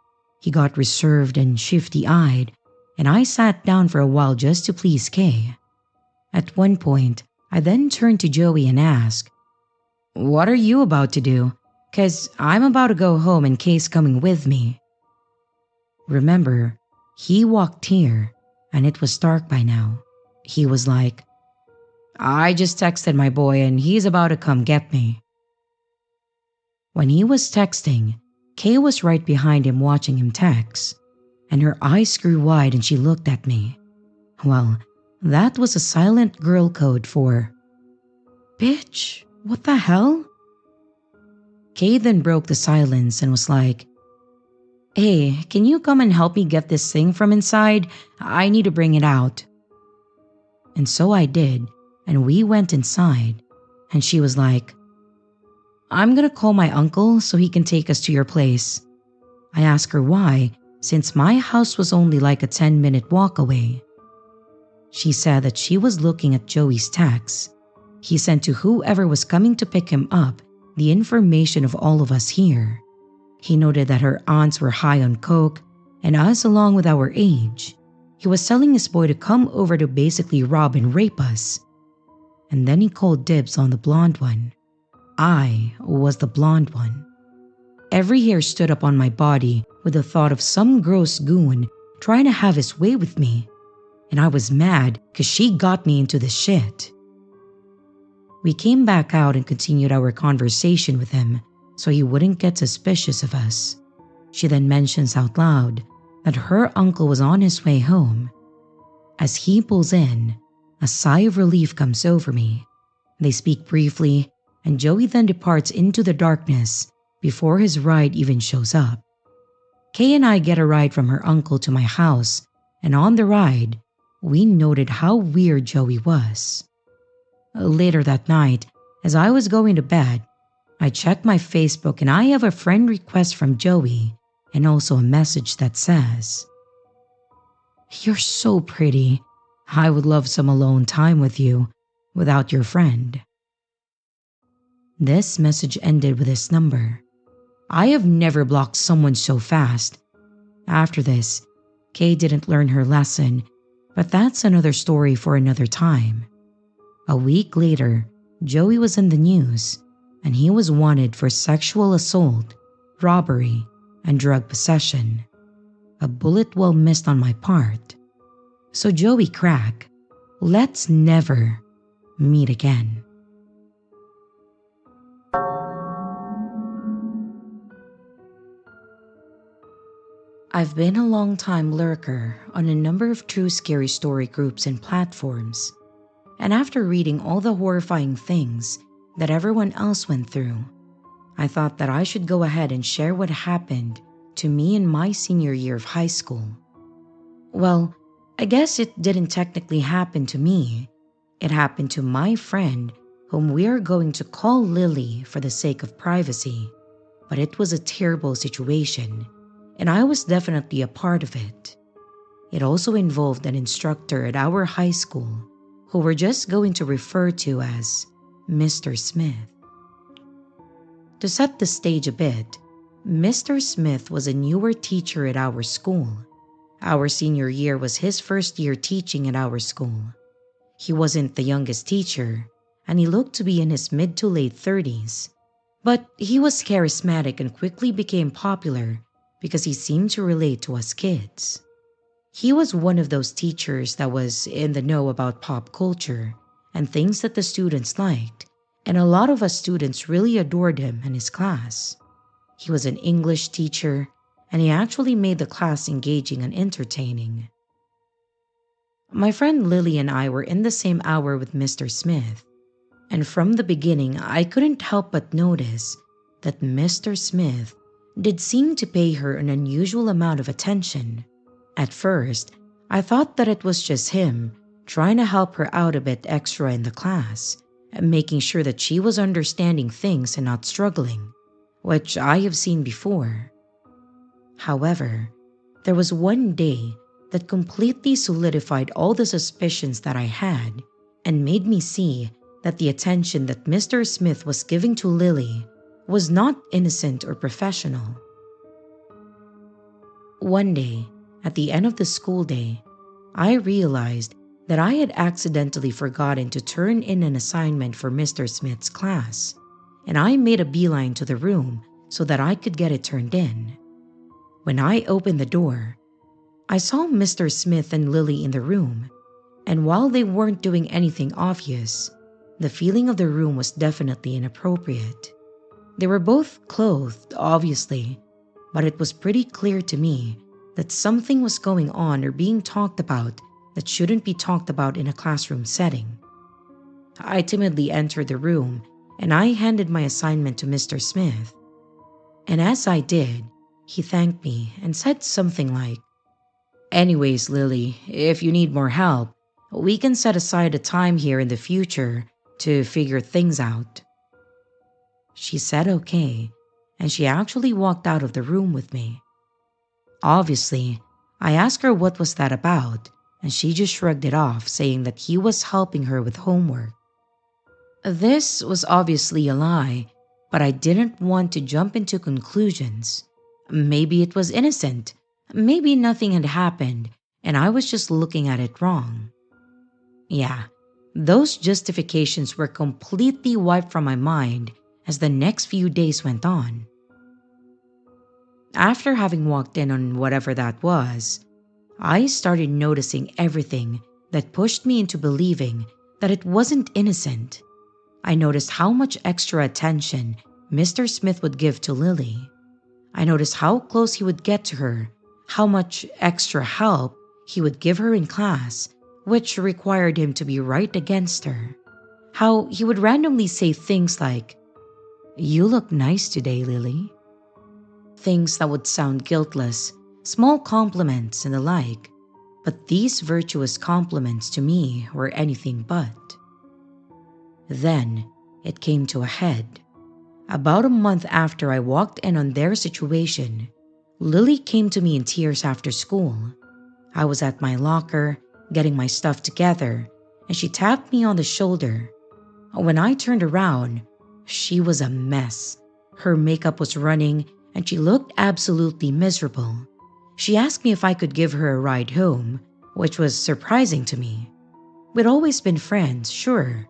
He got reserved and shifty-eyed, and I sat down for a while just to please Kay. At one point, I then turned to Joey and asked, "What are you about to do? 'Cause I'm about to go home and Kay's coming with me." Remember, He walked here, and it was dark by now. He was like, "I just texted my boy and he's about to come get me." When he was texting, Kay was right behind him watching him text, and her eyes grew wide and she looked at me. Well, that was a silent girl code for, "Bitch, what the hell?" Kay then broke the silence and was like, "Hey, can you come and help me get this thing from inside? I need to bring it out." And so I did, and we went inside, and she was like, "I'm gonna call my uncle so he can take us to your place." I asked her why, since my house was only like a 10-minute walk away. She said that she was looking at Joey's text. He sent to whoever was coming to pick him up the information of all of us here. He noted that her aunts were high on coke, and us along with our age. He was telling his boy to come over to basically rob and rape us. And then he called dibs on the blonde one. I was the blonde one. Every hair stood up on my body with the thought of some gross goon trying to have his way with me. And I was mad because she got me into this shit. We came back out and continued our conversation with him so he wouldn't get suspicious of us. She then mentions out loud that her uncle was on his way home. As he pulls in, a sigh of relief comes over me. They speak briefly, and Joey then departs into the darkness before his ride even shows up. Kay and I get a ride from her uncle to my house, and on the ride, we noted how weird Joey was. Later that night, as I was going to bed, I checked my Facebook and I have a friend request from Joey and also a message that says, "You're so pretty. I would love some alone time with you without your friend." This message ended with this number. I have never blocked someone so fast. After this, Kay didn't learn her lesson, but that's another story for another time. A week later, Joey was in the news, and he was wanted for sexual assault, robbery, and drug possession. A bullet well missed on my part. So Joey Crack, let's never meet again. I've been a long-time lurker on a number of true scary story groups and platforms, and after reading all the horrifying things that everyone else went through, I thought that I should go ahead and share what happened to me in my senior year of high school. Well, I guess it didn't technically happen to me. It happened to my friend, whom we are going to call Lily for the sake of privacy, but it was a terrible situation, and I was definitely a part of it. It also involved an instructor at our high school, who we're just going to refer to as Mr. Smith. To set the stage a bit, Mr. Smith was a newer teacher at our school. Our senior year was his first year teaching at our school. He wasn't the youngest teacher, and he looked to be in his mid to late 30s, but he was charismatic and quickly became popular because he seemed to relate to us kids. He was one of those teachers that was in the know about pop culture and things that the students liked, and a lot of us students really adored him and his class. He was an English teacher, and he actually made the class engaging and entertaining. My friend Lily and I were in the same hour with Mr. Smith, and from the beginning I couldn't help but notice that Mr. Smith did seem to pay her an unusual amount of attention. At first, I thought that it was just him trying to help her out a bit extra in the class, and making sure that she was understanding things and not struggling, which I have seen before. However, there was one day that completely solidified all the suspicions that I had and made me see that the attention that Mr. Smith was giving to Lily was not innocent or professional. One day, at the end of the school day, I realized that I had accidentally forgotten to turn in an assignment for Mr. Smith's class, and I made a beeline to the room so that I could get it turned in. When I opened the door, I saw Mr. Smith and Lily in the room, and while they weren't doing anything obvious, the feeling of the room was definitely inappropriate. They were both clothed, obviously, but it was pretty clear to me that something was going on or being talked about that shouldn't be talked about in a classroom setting. I timidly entered the room and I handed my assignment to Mr. Smith. And as I did, he thanked me and said something like, "Anyways, Lily, if you need more help, we can set aside a time here in the future to figure things out." She said okay, and she actually walked out of the room with me. Obviously, I asked her what was that about, and she just shrugged it off, saying that he was helping her with homework. This was obviously a lie, but I didn't want to jump into conclusions. Maybe it was innocent, maybe nothing had happened, and I was just looking at it wrong. Yeah, those justifications were completely wiped from my mind as the next few days went on. After having walked in on whatever that was, I started noticing everything that pushed me into believing that it wasn't innocent. I noticed how much extra attention Mr. Smith would give to Lily. I noticed how close he would get to her, how much extra help he would give her in class, which required him to be right against her. How he would randomly say things like, "You look nice today, Lily." Things that would sound guiltless, small compliments and the like, but these virtuous compliments to me were anything but. Then it came to a head. About a month after I walked in on their situation, Lily came to me in tears after school. I was at my locker, getting my stuff together, and she tapped me on the shoulder. When I turned around, she was a mess. Her makeup was running, and she looked absolutely miserable. She asked me if I could give her a ride home, which was surprising to me. We'd always been friends, sure,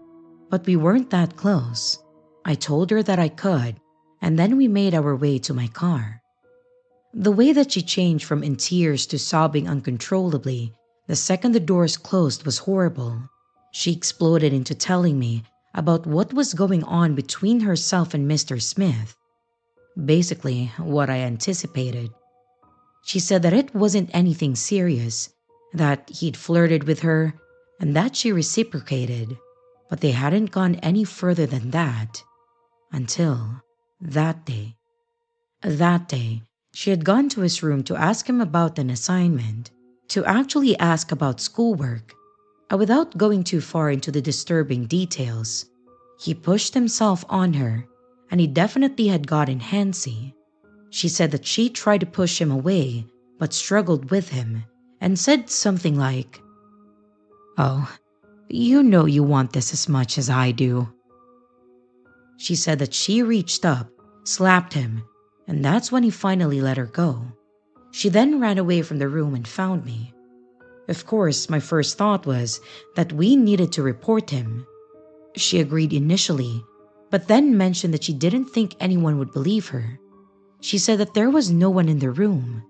but we weren't that close. I told her that I could, and then we made our way to my car. The way that she changed from in tears to sobbing uncontrollably the second the doors closed was horrible. She exploded into telling me about what was going on between herself and Mr. Smith. Basically, what I anticipated. She said that it wasn't anything serious, that he'd flirted with her, and that she reciprocated, but they hadn't gone any further than that. Until that day. That day, she had gone to his room to ask him about an assignment, to actually ask about schoolwork. Without going too far into the disturbing details, he pushed himself on her, and he definitely had gotten handsy. She said that she tried to push him away, but struggled with him, and said something like, "Oh, you know you want this as much as I do." She said that she reached up, slapped him, and that's when he finally let her go. She then ran away from the room and found me. Of course, my first thought was that we needed to report him. She agreed initially, but then mentioned that she didn't think anyone would believe her. She said that there was no one in the room.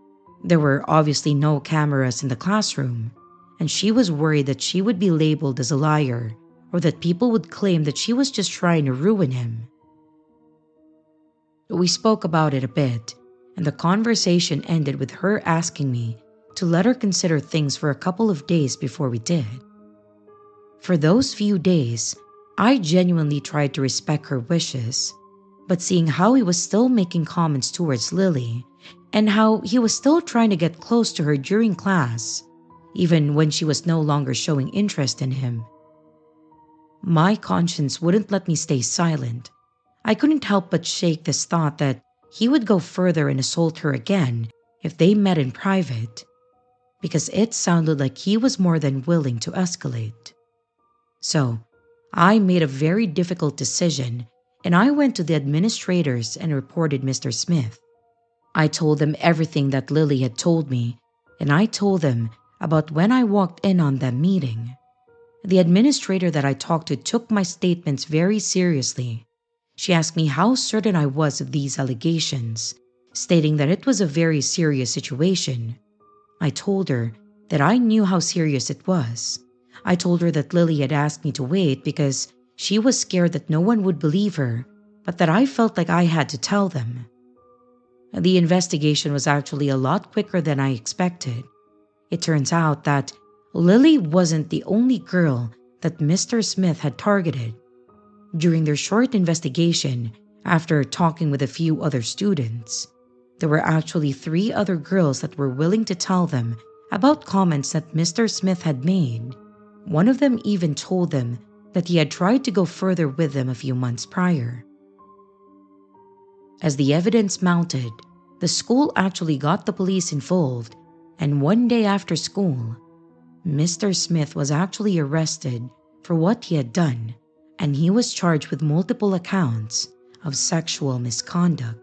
There were obviously no cameras in the classroom, and she was worried that she would be labeled as a liar or that people would claim that she was just trying to ruin him. We spoke about it a bit, and the conversation ended with her asking me to let her consider things for a couple of days before we did. For those few days, I genuinely tried to respect her wishes, but seeing how he was still making comments towards Lily, and how he was still trying to get close to her during class, even when she was no longer showing interest in him, my conscience wouldn't let me stay silent. I couldn't help but shake this thought that he would go further and assault her again if they met in private, because it sounded like he was more than willing to escalate. So, I made a very difficult decision, and I went to the administrators and reported Mr. Smith. I told them everything that Lily had told me, and I told them about when I walked in on them meeting. The administrator that I talked to took my statements very seriously. She asked me how certain I was of these allegations, stating that it was a very serious situation. I told her that I knew how serious it was. I told her that Lily had asked me to wait because she was scared that no one would believe her, but that I felt like I had to tell them. The investigation was actually a lot quicker than I expected. It turns out that Lily wasn't the only girl that Mr. Smith had targeted. During their short investigation, after talking with a few other students, there were actually 3 other girls that were willing to tell them about comments that Mr. Smith had made. One of them even told them that he had tried to go further with them a few months prior. As the evidence mounted, the school actually got the police involved, and one day after school, Mr. Smith was actually arrested for what he had done, and he was charged with multiple accounts of sexual misconduct.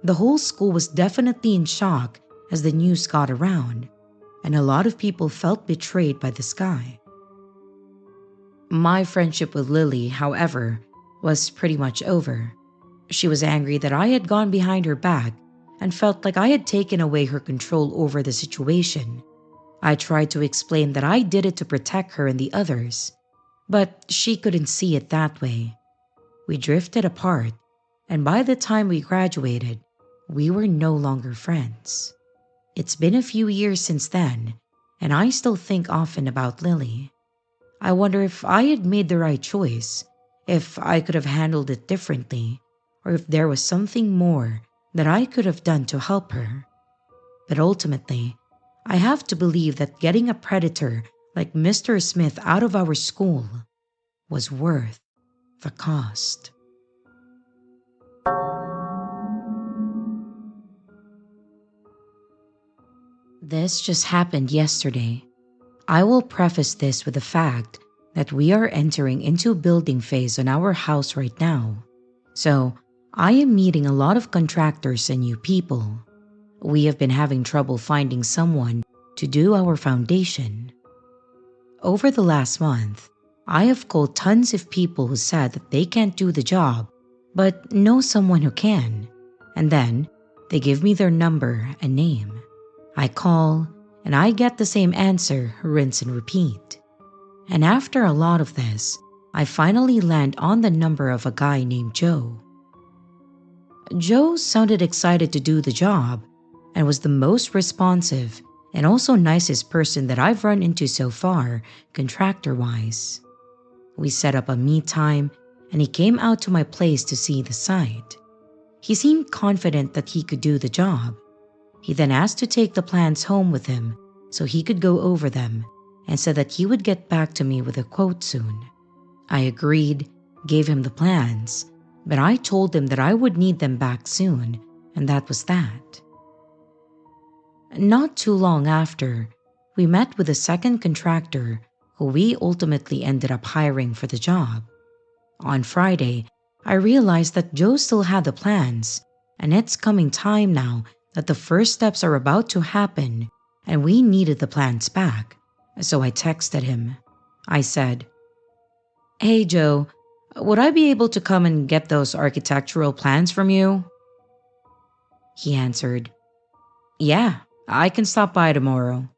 The whole school was definitely in shock as the news got around, and a lot of people felt betrayed by this guy. My friendship with Lily, however, was pretty much over. She was angry that I had gone behind her back and felt like I had taken away her control over the situation. I tried to explain that I did it to protect her and the others, but she couldn't see it that way. We drifted apart, and by the time we graduated, we were no longer friends. It's been a few years since then, and I still think often about Lily. I wonder if I had made the right choice, if I could have handled it differently, or if there was something more that I could have done to help her. But ultimately, I have to believe that getting a predator like Mr. Smith out of our school was worth the cost. This just happened yesterday. I will preface this with the fact that we are entering into building phase on our house right now. So, I am meeting a lot of contractors and new people. We have been having trouble finding someone to do our foundation. Over the last month, I have called tons of people who said that they can't do the job, but know someone who can. And then, they give me their number and name. I call, and I get the same answer, rinse and repeat. And after a lot of this, I finally land on the number of a guy named Joe. Joe sounded excited to do the job and was the most responsive and also nicest person that I've run into so far, contractor-wise. We set up a meet time and he came out to my place to see the site. He seemed confident that he could do the job. He then asked to take the plans home with him so he could go over them and said that he would get back to me with a quote soon. I agreed, gave him the plans, but I told him that I would need them back soon, and that was that. Not too long after, we met with a second contractor who we ultimately ended up hiring for the job. On Friday, I realized that Joe still had the plans, and it's coming time now that the first steps are about to happen, and we needed the plans back. So I texted him. I said, "Hey Joe, would I be able to come and get those architectural plans from you?" He answered, "Yeah, I can stop by tomorrow."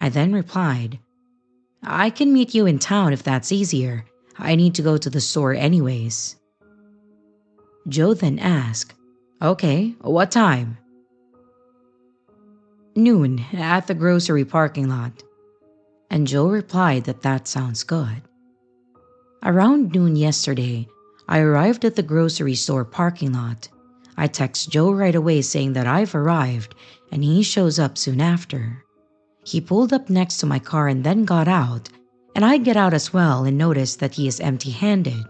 I then replied, "I can meet you in town if that's easier. I need to go to the store anyways." Joe then asked, "Okay, what time?" "Noon, at the grocery parking lot." And Joe replied that that sounds good. Around noon yesterday, I arrived at the grocery store parking lot. I text Joe right away saying that I've arrived and he shows up soon after. He pulled up next to my car and then got out, and I get out as well and notice that he is empty-handed.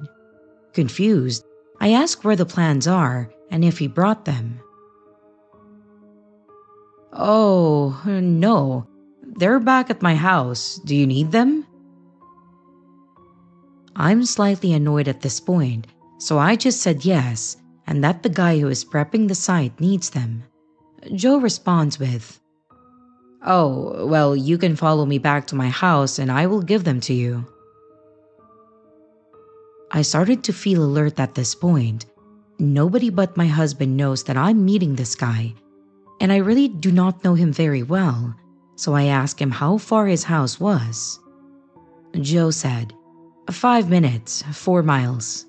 Confused, I ask where the plans are and if he brought them. "Oh, no. They're back at my house. Do you need them?" I'm slightly annoyed at this point, so I just said yes, and that the guy who is prepping the site needs them. Joe responds with, "Oh, well, you can follow me back to my house and I will give them to you." I started to feel alert at this point. Nobody but my husband knows that I'm meeting this guy, and I really do not know him very well, so I asked him how far his house was. Joe said, 5 minutes, 4 miles.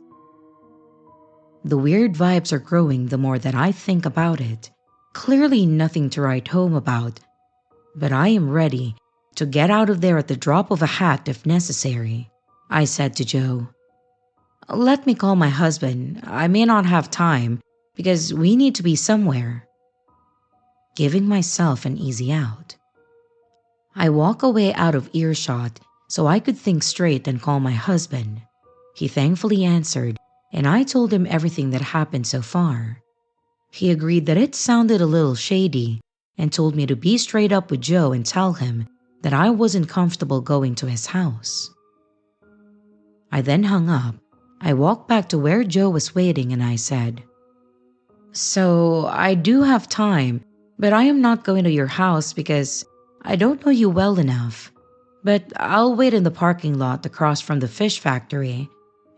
The weird vibes are growing the more that I think about it. Clearly nothing to write home about, but I am ready to get out of there at the drop of a hat if necessary. I said to Joe, "Let me call my husband. I may not have time because we need to be somewhere." Giving myself an easy out. I walk away out of earshot so I could think straight and call my husband. He thankfully answered, and I told him everything that happened so far. He agreed that it sounded a little shady and told me to be straight up with Joe and tell him that I wasn't comfortable going to his house. I then hung up. I walked back to where Joe was waiting and I said, "So I do have time, but I am not going to your house because I don't know you well enough. But I'll wait in the parking lot across from the fish factory.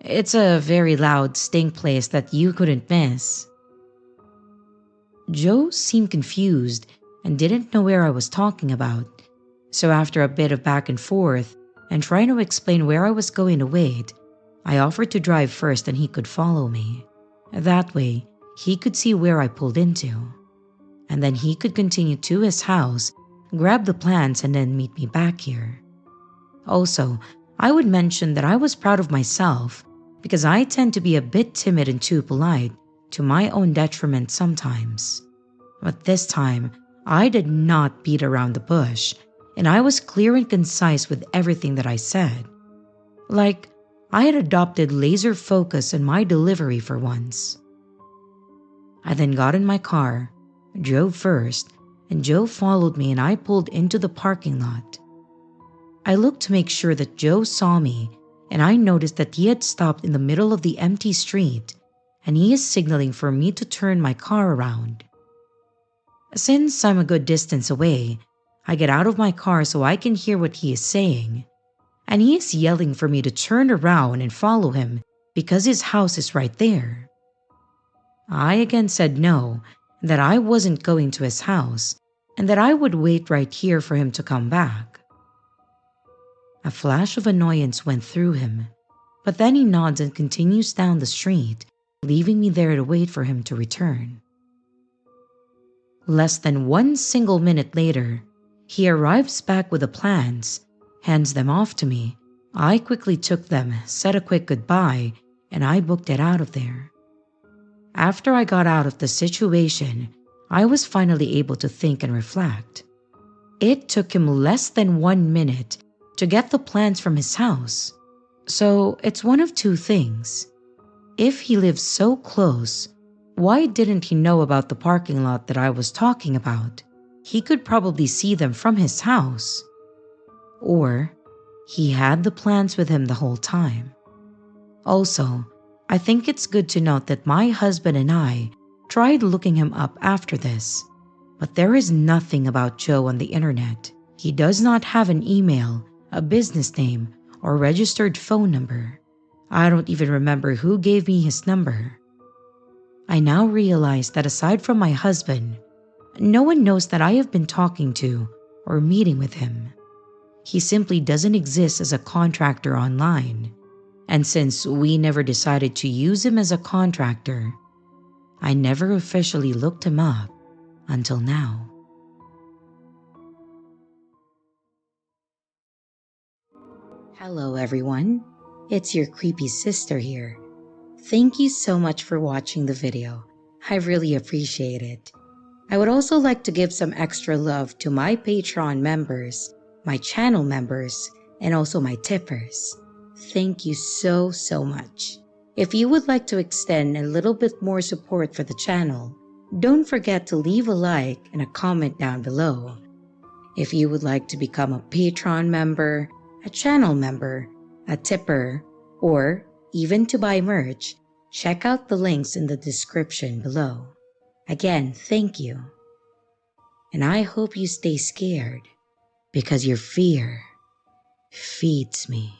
It's a very loud stink place that you couldn't miss." Joe seemed confused and didn't know where I was talking about. So after a bit of back and forth and trying to explain where I was going to wait, I offered to drive first and he could follow me. That way, he could see where I pulled into. And then he could continue to his house, grab the plants and then meet me back here. Also, I would mention that I was proud of myself because I tend to be a bit timid and too polite, to my own detriment sometimes. But this time, I did not beat around the bush, and I was clear and concise with everything that I said. Like, I had adopted laser focus in my delivery for once. I then got in my car, drove first, and Joe followed me and I pulled into the parking lot. I looked to make sure that Joe saw me, and I noticed that he had stopped in the middle of the empty street, and he is signaling for me to turn my car around. Since I'm a good distance away, I get out of my car so I can hear what he is saying, and he is yelling for me to turn around and follow him because his house is right there. I again said no, that I wasn't going to his house, and that I would wait right here for him to come back. A flash of annoyance went through him, but then he nods and continues down the street, leaving me there to wait for him to return. Less than 1 single minute later, he arrives back with the plans, hands them off to me. I quickly took them, said a quick goodbye, and I booked it out of there. After I got out of the situation, I was finally able to think and reflect. It took him less than 1 minute to get the plans from his house. So it's one of two things. If he lives so close, why didn't he know about the parking lot that I was talking about? He could probably see them from his house. Or he had the plans with him the whole time. Also, I think it's good to note that my husband and I tried looking him up after this, but there is nothing about Joe on the internet. He does not have an email, a business name, or registered phone number. I don't even remember who gave me his number. I now realize that aside from my husband, no one knows that I have been talking to or meeting with him. He simply doesn't exist as a contractor online. And since we never decided to use him as a contractor, I never officially looked him up until now. Hello everyone, it's your creepy sister here. Thank you so much for watching the video. I really appreciate it. I would also like to give some extra love to my Patreon members, my channel members, and also my tippers. Thank you so much. If you would like to extend a little bit more support for the channel, don't forget to leave a like and a comment down below. If you would like to become a Patreon member, a channel member, a tipper, or even to buy merch, check out the links in the description below. Again, thank you. And I hope you stay scared, because your fear feeds me.